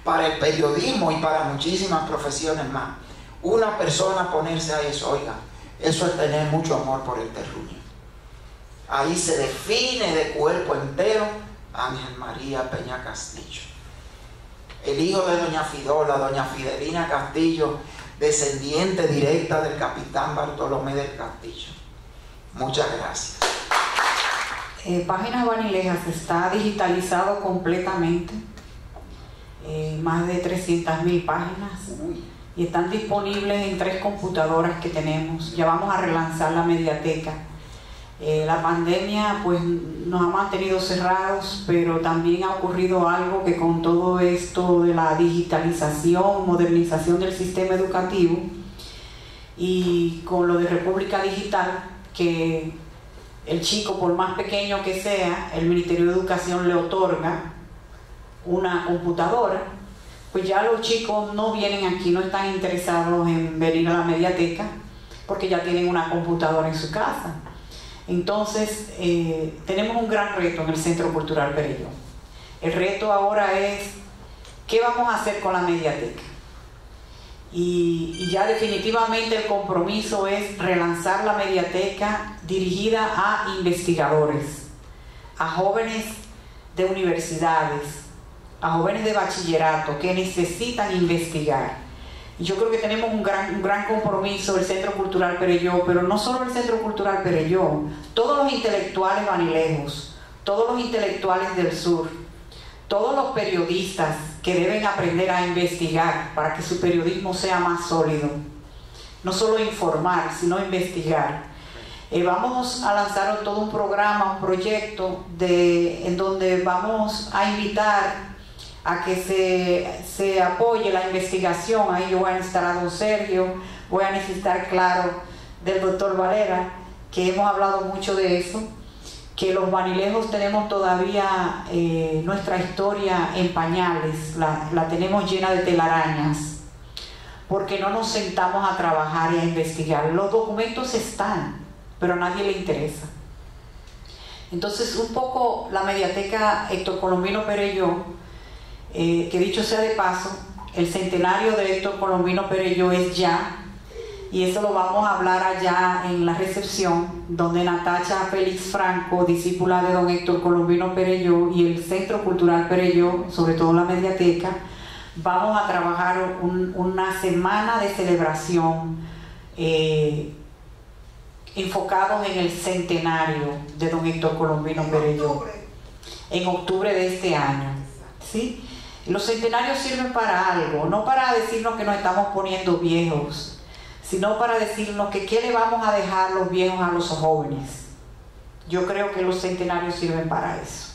para el periodismo y para muchísimas profesiones más, una persona ponerse a eso, oiga, eso es tener mucho amor por el terruño. Ahí se define de cuerpo entero Ángel María Peña Castillo, el hijo de doña Fidola, doña Fidelina Castillo, descendiente directa del capitán Bartolomé del Castillo. Muchas gracias. Páginas Vanilejas está digitalizado completamente, más de 300.000 páginas, y están disponibles en 3 computadoras que tenemos. Ya vamos a relanzar la mediateca. La pandemia pues nos ha mantenido cerrados, pero también ha ocurrido algo que con todo esto de la digitalización, modernización del sistema educativo y con lo de República Digital, que el chico, por más pequeño que sea, el Ministerio de Educación le otorga una computadora, pues ya los chicos no vienen aquí, no están interesados en venir a la mediateca porque ya tienen una computadora en su casa. Entonces, tenemos un gran reto en el Centro Cultural Perelló. El reto ahora es, ¿qué vamos a hacer con la mediateca? Y ya definitivamente el compromiso es relanzar la mediateca dirigida a investigadores, a jóvenes de universidades, a jóvenes de bachillerato que necesitan investigar. Y yo creo que tenemos un gran compromiso el Centro Cultural Perelló, pero no solo el Centro Cultural Perelló, todos los intelectuales vanilejos, todos los intelectuales del sur, todos los periodistas que deben aprender a investigar para que su periodismo sea más sólido. No solo informar, sino investigar. Vamos a lanzar todo un programa, un proyecto en donde vamos a invitar a que se apoye la investigación. Ahí yo voy a necesitar a don Sergio, voy a necesitar, claro, del doctor Valera, que hemos hablado mucho de eso, que los vanilejos tenemos todavía nuestra historia en pañales, la tenemos llena de telarañas, porque no nos sentamos a trabajar y a investigar. Los documentos están, pero a nadie le interesa. Entonces, un poco la mediateca Héctor Colombino Perelló, que dicho sea de paso, el centenario de Héctor Colombino Perelló es ya, y eso lo vamos a hablar allá en la recepción, donde Natacha Félix Franco, discípula de don Héctor Colombino Perelló, y el Centro Cultural Perelló, sobre todo la mediateca, vamos a trabajar una semana de celebración enfocados en el centenario de don Héctor Colombino Perelló, en octubre de este año, ¿sí? Los centenarios sirven para algo, no para decirnos que nos estamos poniendo viejos, sino para decirnos que qué le vamos a dejar los viejos a los jóvenes. Yo creo que los centenarios sirven para eso.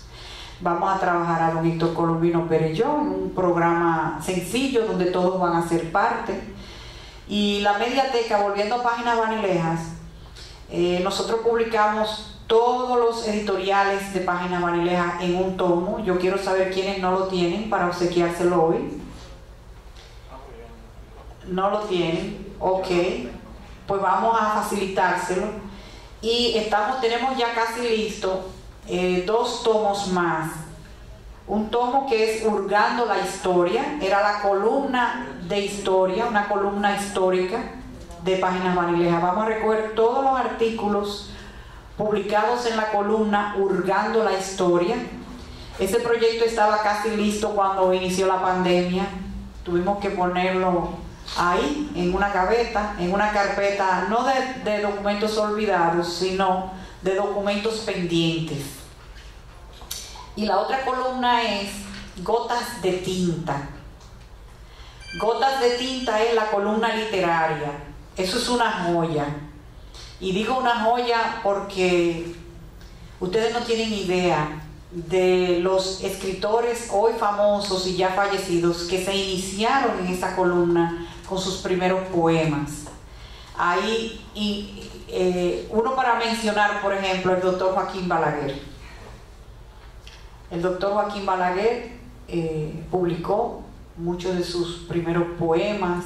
Vamos a trabajar a don Héctor Colombino Perelló en un programa sencillo donde todos van a ser parte. Y la mediateca, volviendo a Páginas Vanilejas, nosotros publicamos todos los editoriales de Páginas Vanilejas en un tomo. Yo quiero saber quiénes no lo tienen para obsequiárselo hoy. No lo tienen, ok, pues vamos a facilitárselo. Y tenemos ya casi listo 2 tomos más. Un tomo que es Hurgando la Historia, era la columna de historia, una columna histórica de Páginas Vanilejas. Vamos a recoger todos los artículos publicados en la columna Hurgando la Historia. Ese proyecto estaba casi listo cuando inició la pandemia. Tuvimos que ponerlo ahí, en una gaveta, en una carpeta, no de documentos olvidados, sino de documentos pendientes. Y la otra columna es Gotas de Tinta. Gotas de Tinta es la columna literaria. Eso es una joya. Y digo una joya porque ustedes no tienen idea de los escritores hoy famosos y ya fallecidos que se iniciaron en esa columna con sus primeros poemas. Ahí, uno para mencionar, por ejemplo, el doctor Joaquín Balaguer. El doctor Joaquín Balaguer publicó muchos de sus primeros poemas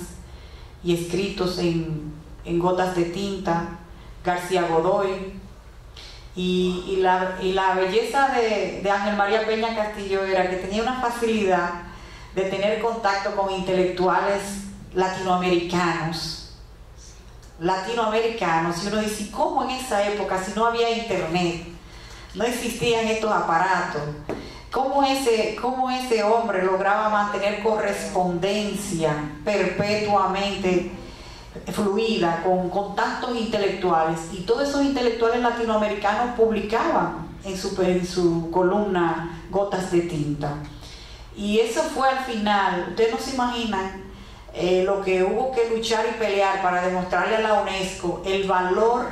y escritos en Gotas de Tinta, García Godoy, y la belleza de Ángel María Peña Castillo era que tenía una facilidad de tener contacto con intelectuales latinoamericanos, y uno dice, ¿cómo en esa época, si no había internet, no existían estos aparatos, cómo ese hombre lograba mantener correspondencia perpetuamente fluida con tantos intelectuales? Y todos esos intelectuales latinoamericanos publicaban en su columna Gotas de Tinta. Y eso fue al final, ustedes no se imaginan lo que hubo que luchar y pelear para demostrarle a la UNESCO el valor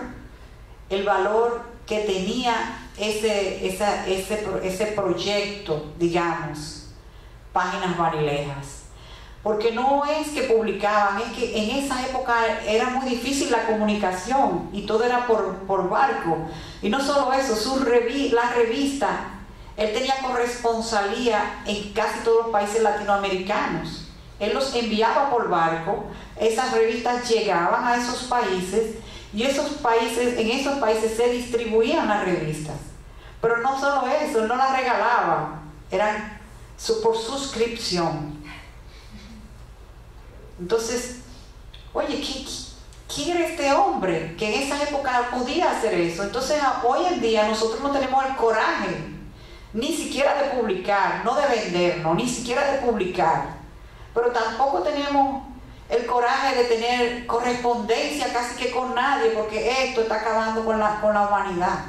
que tenía ese proyecto, digamos, Páginas Vanilejas. Porque no es que publicaban, es que en esa época era muy difícil la comunicación y todo era por barco. Y no solo eso, la revista, él tenía corresponsalía en casi todos los países latinoamericanos. Él los enviaba por barco, esas revistas llegaban a esos países y en esos países se distribuían las revistas. Pero no solo eso, él no las regalaba, eran por suscripción. Entonces, oye, ¿quién era este hombre que en esa época podía hacer eso? Entonces, hoy en día nosotros no tenemos el coraje, ni siquiera de publicar, no de vendernos, ni siquiera de publicar. Pero tampoco tenemos el coraje de tener correspondencia casi que con nadie, porque esto está acabando con la humanidad.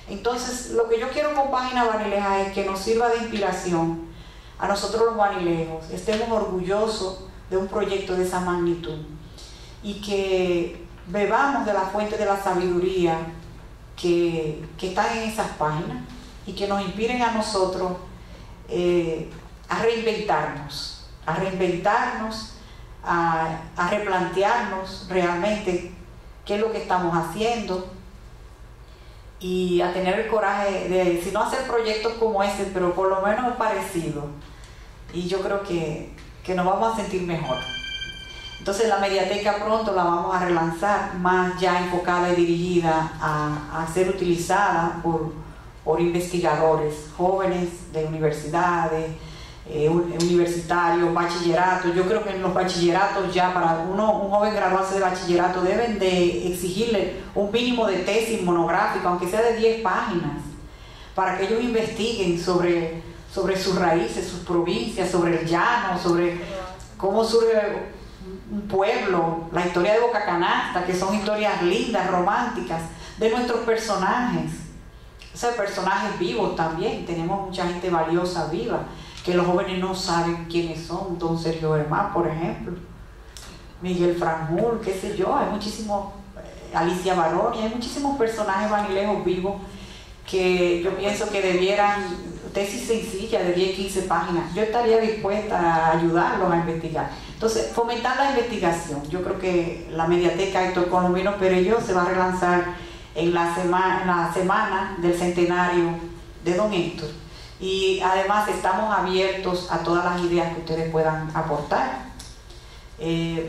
Entonces, lo que yo quiero con Páginas Vanilejas es que nos sirva de inspiración a nosotros los vanilejos, estemos orgullosos de un proyecto de esa magnitud y que bebamos de la fuente de la sabiduría que están en esas páginas y que nos inspiren a nosotros a reinventarnos, a replantearnos realmente qué es lo que estamos haciendo y a tener el coraje de, si no hacer proyectos como ese, pero por lo menos parecido. Y yo creo que nos vamos a sentir mejor. Entonces la mediateca pronto la vamos a relanzar, más ya enfocada y dirigida a ser utilizada por investigadores jóvenes de universidades, universitarios, bachilleratos. Yo creo que en los bachilleratos ya para un joven graduarse de bachillerato deben de exigirle un mínimo de tesis monográfica, aunque sea de 10 páginas, para que ellos investiguen sobre sus raíces, sus provincias, sobre el llano, sobre cómo surge un pueblo, la historia de Boca Canasta, que son historias lindas, románticas, de nuestros personajes, o sea, personajes vivos también. Tenemos mucha gente valiosa viva, que los jóvenes no saben quiénes son. Don Sergio Germán, por ejemplo, Miguel Franjul, qué sé yo, hay muchísimos, Alicia Baroni, hay muchísimos personajes vanilejos vivos que yo pienso que debieran, tesis sencilla de 10, 15 páginas, yo estaría dispuesta a ayudarlos a investigar. Entonces, fomentar la investigación. Yo creo que la mediateca Héctor Colombino Perelló se va a relanzar en la semana del centenario de don Héctor. Y además estamos abiertos a todas las ideas que ustedes puedan aportar.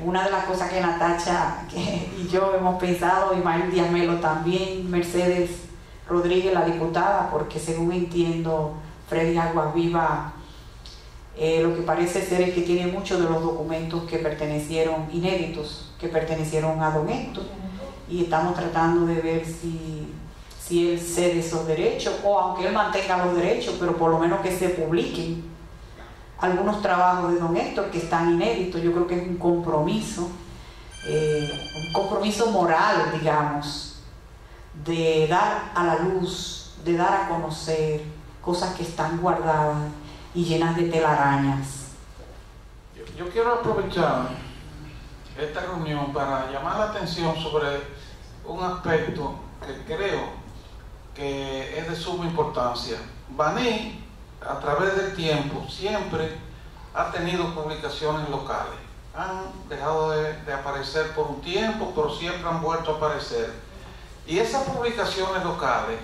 Una de las cosas que Natacha y yo hemos pensado, y Marín Díaz Melo también, Mercedes Rodríguez, la diputada, porque según entiendo, Freddy Aguaviva, lo que parece ser es que tiene muchos de los documentos que pertenecieron, inéditos, que pertenecieron a don Héctor, y estamos tratando de ver si él cede esos derechos, o aunque él mantenga los derechos, pero por lo menos que se publiquen algunos trabajos de don Héctor que están inéditos. Yo creo que es un compromiso moral, digamos, de dar a la luz, de dar a conocer cosas que están guardadas y llenas de telarañas. Yo quiero aprovechar esta reunión para llamar la atención sobre un aspecto que creo que es de suma importancia. Baní, a través del tiempo, siempre ha tenido publicaciones locales. Han dejado de aparecer por un tiempo, pero siempre han vuelto a aparecer. Y esas publicaciones locales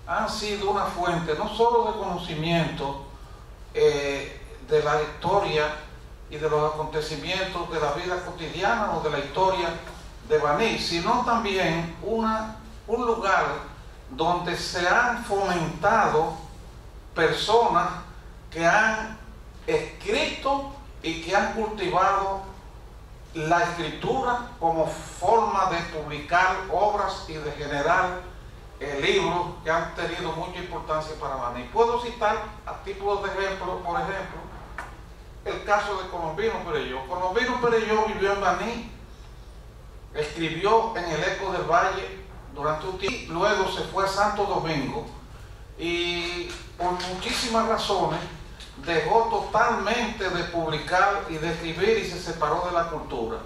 han sido una fuente no solo de conocimiento de la historia y de los acontecimientos de la vida cotidiana o de la historia de Baní, sino también un lugar donde se han fomentado personas que han escrito y que han cultivado la escritura como forma de publicar obras y de generar libros que han tenido mucha importancia para Baní. Puedo citar a título de ejemplo, por ejemplo, el caso de Colombino Perelló. Colombino Perelló vivió en Baní, escribió en el Eco del Valle durante un tiempo, luego se fue a Santo Domingo y por muchísimas razones dejó totalmente de publicar y de escribir y se separó de la cultura.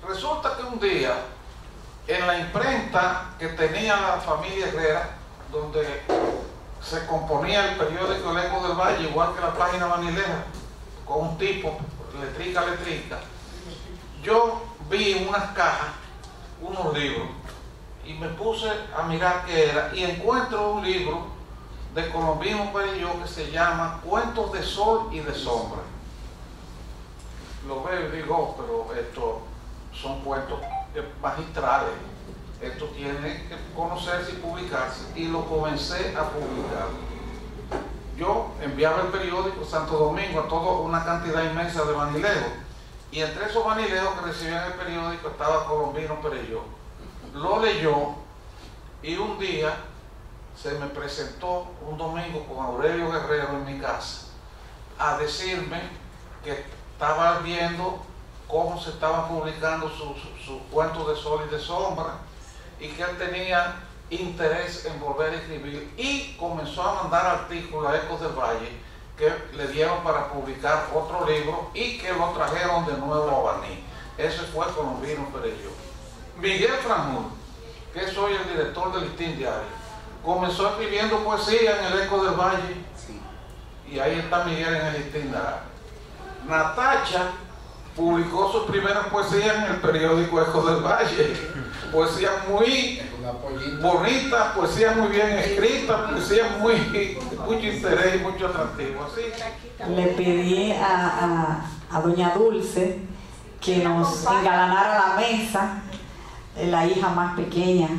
Resulta que un día en la imprenta que tenía la familia Herrera, donde se componía el periódico El Eco del Valle, igual que la página Banileja, con un tipo, letrica, yo vi en unas cajas unos libros y me puse a mirar qué era y encuentro un libro de Colombino Perelló que se llama Cuentos de Sol y de Sombra. Lo veo y digo, pero estos son cuentos magistrales, esto tiene que conocerse y publicarse, y lo comencé a publicar. Yo enviaba el periódico Santo Domingo a toda una cantidad inmensa de banilejos, y entre esos banilejos que recibían el periódico estaba Colombino Perelló. Lo leyó y un día se me presentó un domingo con Aurelio Guerrero en mi casa a decirme que estaba viendo cómo se estaban publicando sus cuentos de sol y de sombra y que él tenía interés en volver a escribir, y comenzó a mandar artículos a Ecos del Valle que le dieron para publicar otro libro y que lo trajeron de nuevo a Baní. Ese fue Colombino Perelló. Miguel Franjul, que soy el director del Listín Diario, comenzó escribiendo poesía en el Eco del Valle, y ahí está Miguel en el Listín Diario. Natacha publicó sus primeras poesías en el periódico Eco del Valle, poesía muy bonita, poesía muy bien escrita, poesía mucho interés y mucho atractivo. Así le pedí a doña Dulce que nos engalanara la mesa, la hija más pequeña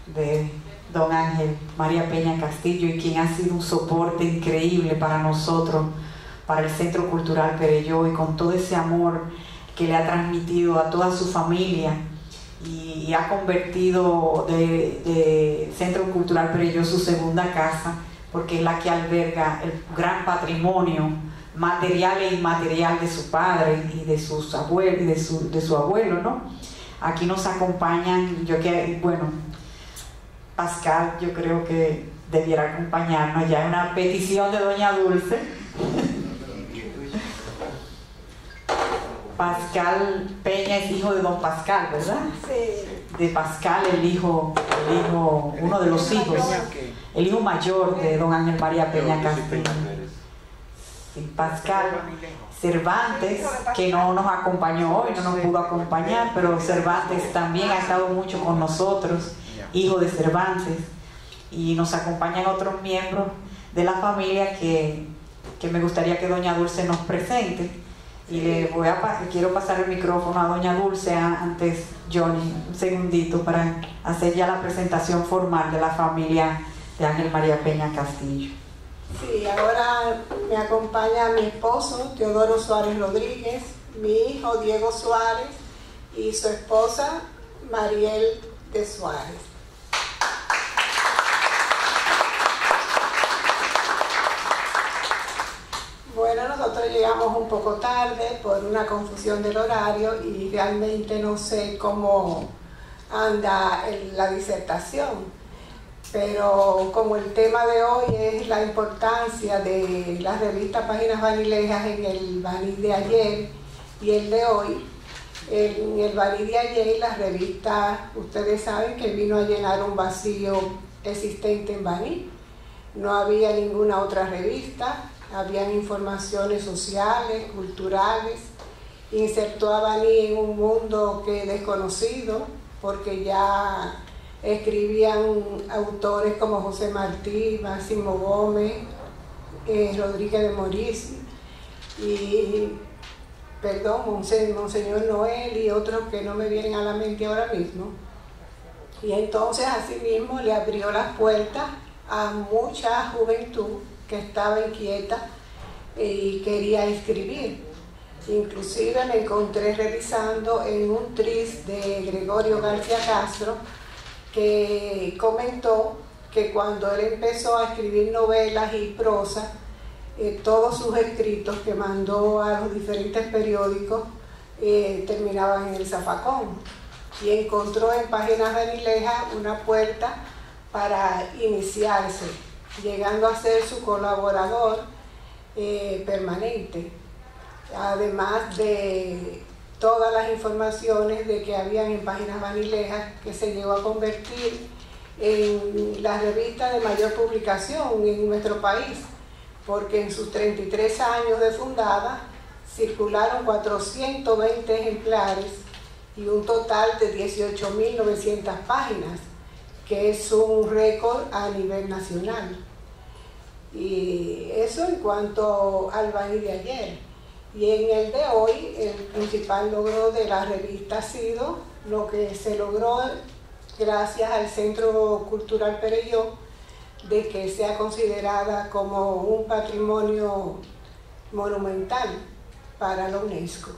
de don Ángel María Peña Castillo, y quien ha sido un soporte increíble para nosotros, para el Centro Cultural Perelló, y con todo ese amor que le ha transmitido a toda su familia, y ha convertido de Centro Cultural Perelló su segunda casa, porque es la que alberga el gran patrimonio material e inmaterial de su padre y de sus abuelos y de su abuelo, ¿no? Aquí nos acompañan, Pascal, yo creo que debiera acompañarnos. Ya es una petición de doña Dulce. Pascal Peña es hijo de don Pascal, ¿verdad? Sí. De Pascal, el hijo, uno de los hijos, el hijo mayor de don Ángel María Peña Castillo. Sí, Pascal Cervantes, que no nos acompañó hoy, no nos pudo acompañar, pero Cervantes también ha estado mucho con nosotros, hijo de Cervantes, y nos acompañan otros miembros de la familia que me gustaría que doña Dulce nos presente. Y quiero pasar el micrófono a doña Dulce antes, Johnny, un segundito, para hacer ya la presentación formal de la familia de Ángel María Peña Castillo. Sí, ahora me acompaña mi esposo, Teodoro Suárez Rodríguez, mi hijo, Diego Suárez, y su esposa, Mariel de Suárez. Bueno, nosotros llegamos un poco tarde por una confusión del horario y realmente no sé cómo anda la disertación. Pero como el tema de hoy es la importancia de las revistas Páginas Banilejas en el Baní de ayer y el de hoy, En el Baní de ayer, la revista, ustedes saben que vino a llenar un vacío existente en Baní. No había ninguna otra revista, habían informaciones sociales, culturales. Insertó a Baní en un mundo que desconocido, porque ya escribían autores como José Martí, Máximo Gómez, Rodríguez de Moris, y Monseñor Noel y otros que no me vienen a la mente ahora mismo. Y entonces asimismo le abrió las puertas a mucha juventud que estaba inquieta y quería escribir. Inclusive me encontré revisando en un tris de Gregorio García Castro que comentó que cuando él empezó a escribir novelas y prosa, todos sus escritos que mandó a los diferentes periódicos terminaban en el zafacón, y encontró en Páginas Banilejas una puerta para iniciarse, llegando a ser su colaborador permanente, además de todas las informaciones de que habían en Páginas Banilejas, que se llegó a convertir en la revista de mayor publicación en nuestro país, porque en sus 33 años de fundada circularon 420 ejemplares y un total de 18.900 páginas, que es un récord a nivel nacional. Y eso en cuanto al Baní de ayer. Y en el de hoy, el principal logro de la revista ha sido lo que se logró gracias al Centro Cultural Perelló, de que sea considerada como un patrimonio monumental para la UNESCO.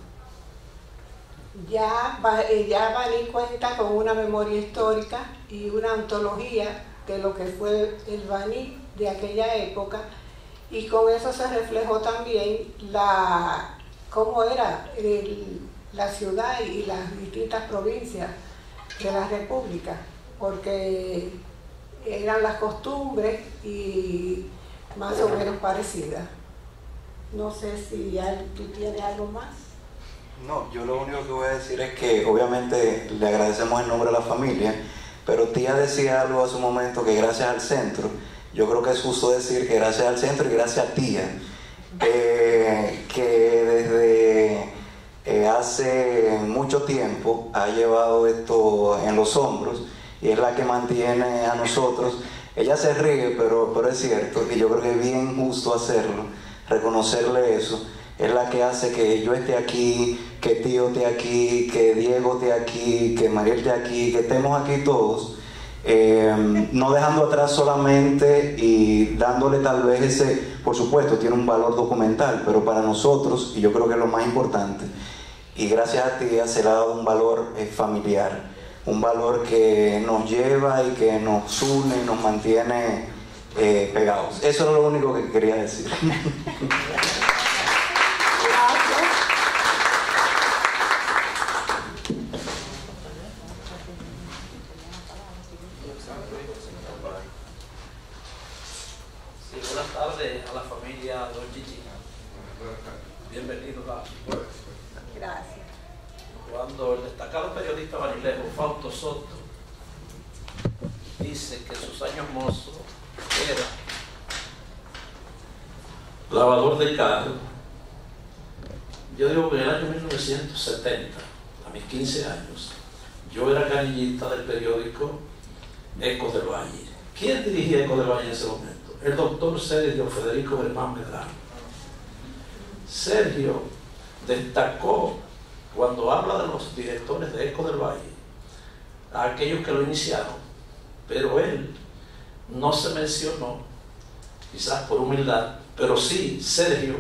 Ya Baní cuenta con una memoria histórica y una antología de lo que fue el Baní de aquella época, y con eso se reflejó también cómo era la ciudad y las distintas provincias de la República, porque eran las costumbres y más o menos parecidas. No sé si tú tienes algo más. No, yo lo único que voy a decir es que obviamente le agradecemos en nombre de la familia, pero tía decía algo hace un momento, que gracias al centro, yo creo que es justo decir que gracias al centro y gracias a tía, que desde hace mucho tiempo ha llevado esto en los hombros, y es la que mantiene a nosotros. Ella se ríe, pero es cierto, y yo creo que es bien justo hacerlo, reconocerle eso. Es la que hace que yo esté aquí, que Tío esté aquí, que Diego esté aquí, que Mariel esté aquí, que estemos aquí todos, no dejando atrás solamente y dándole tal vez ese, por supuesto, tiene un valor documental, pero para nosotros, y yo creo que es lo más importante, y gracias a ti se le ha dado un valor familiar, un valor que nos lleva y que nos une y nos mantiene pegados. Eso es lo único que quería decir. Buenas tardes a la familia Don Chichi. Bienvenidos a Gracias. Cuando el destacado periodista banilejo Fausto Soto dice que en sus años mozos era lavador de carro, yo digo que en el año 1970, a mis 15 años, yo era canillista del periódico Ecos del Valle. ¿Quién dirigía Ecos del Valle en ese momento? El doctor Sergio Federico Germán Medrano. Sergio destacó, cuando habla de los directores de Ecos del Valle, a aquellos que lo iniciaron, pero él no se mencionó, quizás por humildad, pero sí, Sergio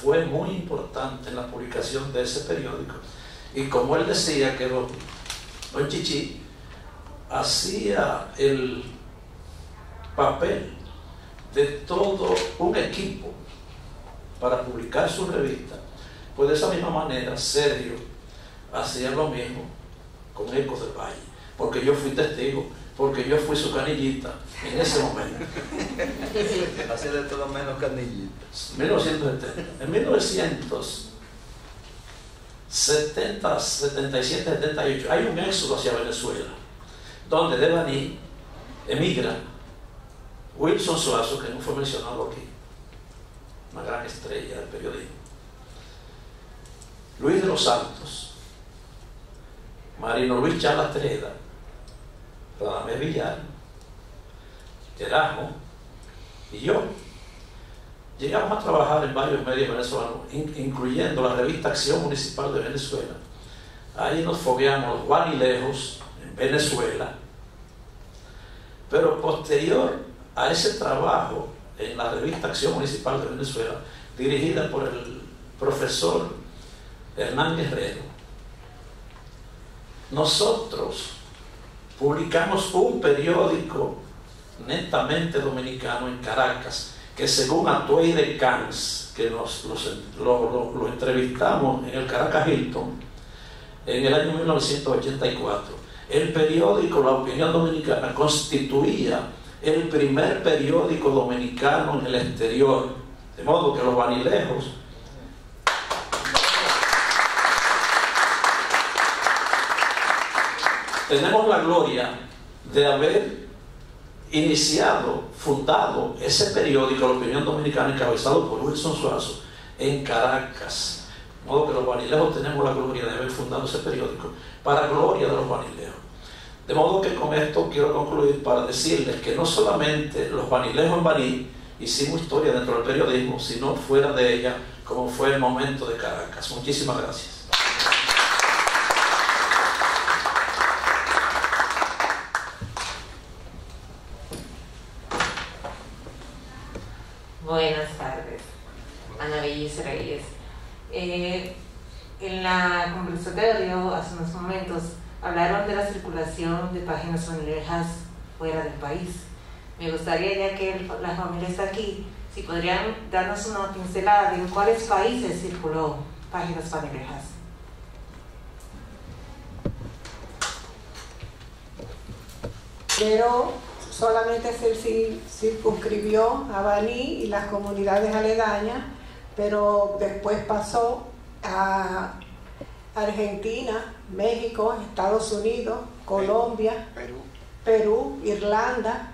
fue muy importante en la publicación de ese periódico. Y como él decía que don Chichi hacía el papel de todo un equipo para publicar su revista, pues de esa misma manera Sergio hacía lo mismo con Ecos del Valle, porque yo fui testigo, porque yo fui su canillita en ese momento. Hacía de todo menos canillita. 1970. En 1970 70, 77, 78, hay un éxodo hacia Venezuela, donde de Baní emigra Wilson Suazo, que no fue mencionado aquí, una gran estrella del periodismo, Luis de los Santos, Marino Luis Chalatreda, Radamés Villar, Erasmo y yo. Llegamos a trabajar en varios medios venezolanos, incluyendo la revista Acción Municipal de Venezuela. Ahí nos fogueamos los Vanilejos en Venezuela. Pero posterior a ese trabajo en la revista Acción Municipal de Venezuela, dirigida por el profesor Hernán Guerrero, nosotros publicamos un periódico netamente dominicano en Caracas, que según Atuey de Cans, que lo entrevistamos en el Caracas Hilton en el año 1984, el periódico La Opinión Dominicana constituía el primer periódico dominicano en el exterior, de modo que los vanilejos tenemos la gloria de haber fundado ese periódico, La Opinión Dominicana, encabezado por Wilson Suazo, en Caracas. De modo que los vanilejos tenemos la gloria de haber fundado ese periódico, para gloria de los vanilejos. De modo que con esto quiero concluir para decirles que no solamente los vanilejos en Baní hicimos historia dentro del periodismo, sino fuera de ella, como fue el momento de Caracas. Muchísimas gracias. Buenas tardes, Ana Bellis Reyes. En la conversatorio hace unos momentos hablaron de la circulación de páginas vanilejas fuera del país. Me gustaría, ya que la familia está aquí, si podrían darnos una pincelada de en cuáles países circuló páginas vanilejas. Pero solamente se circunscribió a Baní y las comunidades aledañas, pero después pasó a Argentina, México, Estados Unidos, Colombia, Perú, Irlanda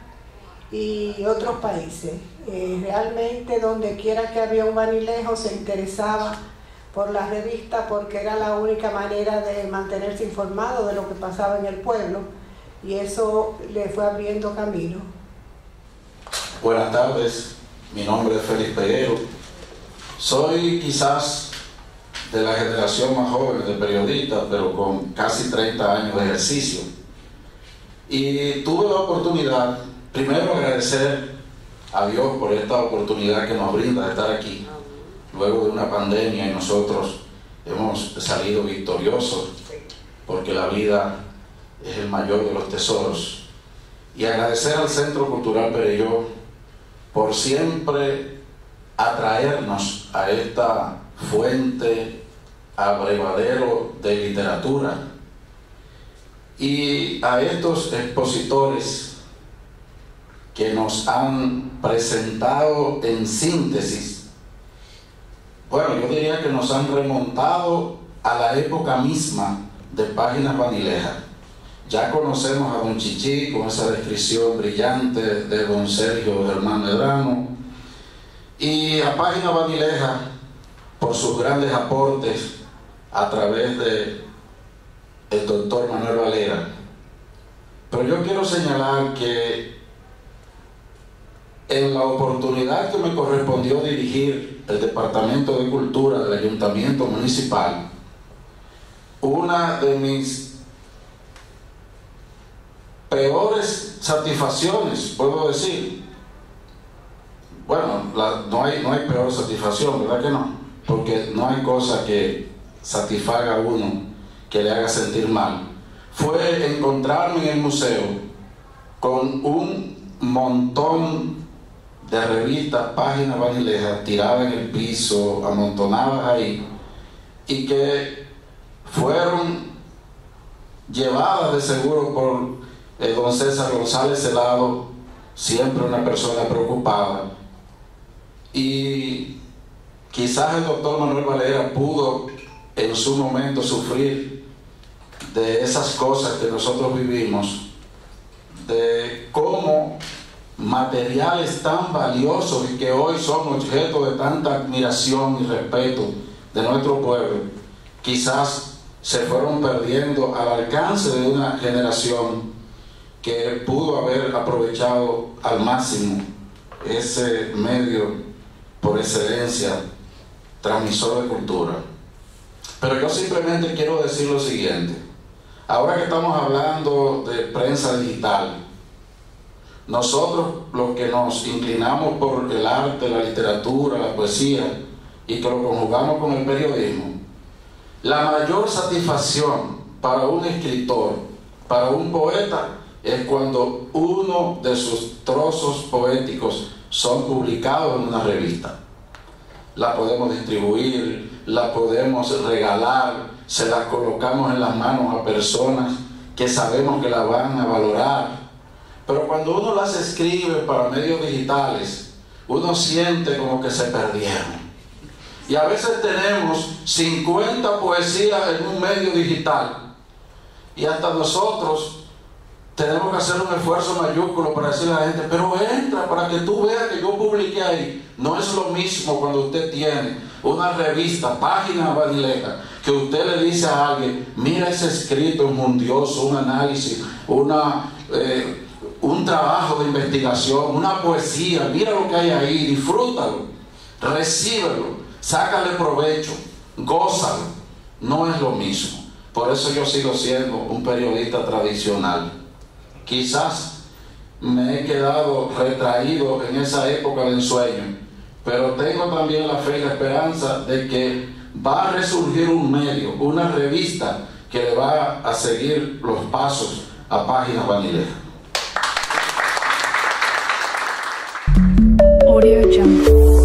y otros países. Realmente donde quiera que había un vanilejo se interesaba por la revista, porque era la única manera de mantenerse informado de lo que pasaba en el pueblo, y eso le fue abriendo camino. Buenas tardes, mi nombre es Félix Peguero. Soy quizás de la generación más joven de periodistas, pero con casi 30 años de ejercicio. Y tuve la oportunidad, primero agradecer a Dios por esta oportunidad que nos brinda de estar aquí, luego de una pandemia, y nosotros hemos salido victoriosos, porque la vida es el mayor de los tesoros. Y agradecer al Centro Cultural Perelló por siempre atraernos a esta fuente, abrevadero de literatura, y a estos expositores que nos han presentado en síntesis. Bueno, yo diría que nos han remontado a la época misma de Páginas Vanilejas. Ya conocemos a don Chichi con esa descripción brillante de don Sergio Germán Medrano, y a Páginas Vanilejas por sus grandes aportes a través de el doctor Manuel Valera. Pero yo quiero señalar que en la oportunidad que me correspondió dirigir el Departamento de Cultura del Ayuntamiento Municipal, una de mis peores satisfacciones, puedo decir, bueno, no hay peor satisfacción, ¿verdad que no? Porque no hay cosa que satisfaga a uno que le haga sentir mal, fue encontrarme en el museo con un montón de revistas, páginas vanilejas tiradas en el piso, amontonadas ahí, y que fueron llevadas de seguro por don César González Celado, siempre una persona preocupada, y quizás el doctor Manuel Valera pudo en su momento sufrir de esas cosas que nosotros vivimos, de cómo materiales tan valiosos y que hoy son objeto de tanta admiración y respeto de nuestro pueblo, quizás se fueron perdiendo al alcance de una generación que pudo haber aprovechado al máximo ese medio por excelencia, transmisor de cultura. Pero yo simplemente quiero decir lo siguiente: ahora que estamos hablando de prensa digital, nosotros los que nos inclinamos por el arte, la literatura, la poesía y que lo conjugamos con el periodismo, la mayor satisfacción para un escritor, para un poeta, es cuando uno de sus trozos poéticos son publicados en una revista. La podemos distribuir, la podemos regalar, se la colocamos en las manos a personas que sabemos que la van a valorar. Pero cuando uno las escribe para medios digitales, uno siente como que se perdieron. Y a veces tenemos 50 poesías en un medio digital y hasta nosotros tenemos que hacer un esfuerzo mayúsculo para decirle a la gente: pero entra para que tú veas que yo publiqué ahí. No es lo mismo cuando usted tiene una revista, Páginas Banilejas, que usted le dice a alguien: mira ese escrito mundioso, un análisis, un trabajo de investigación, una poesía, mira lo que hay ahí, disfrútalo, recíbelo, sácale provecho, gózalo. No es lo mismo. Por eso yo sigo siendo un periodista tradicional. Quizás me he quedado retraído en esa época de ensueño, pero tengo también la fe y la esperanza de que va a resurgir un medio, una revista que le va a seguir los pasos a Páginas Banilejas. Audio Jungle.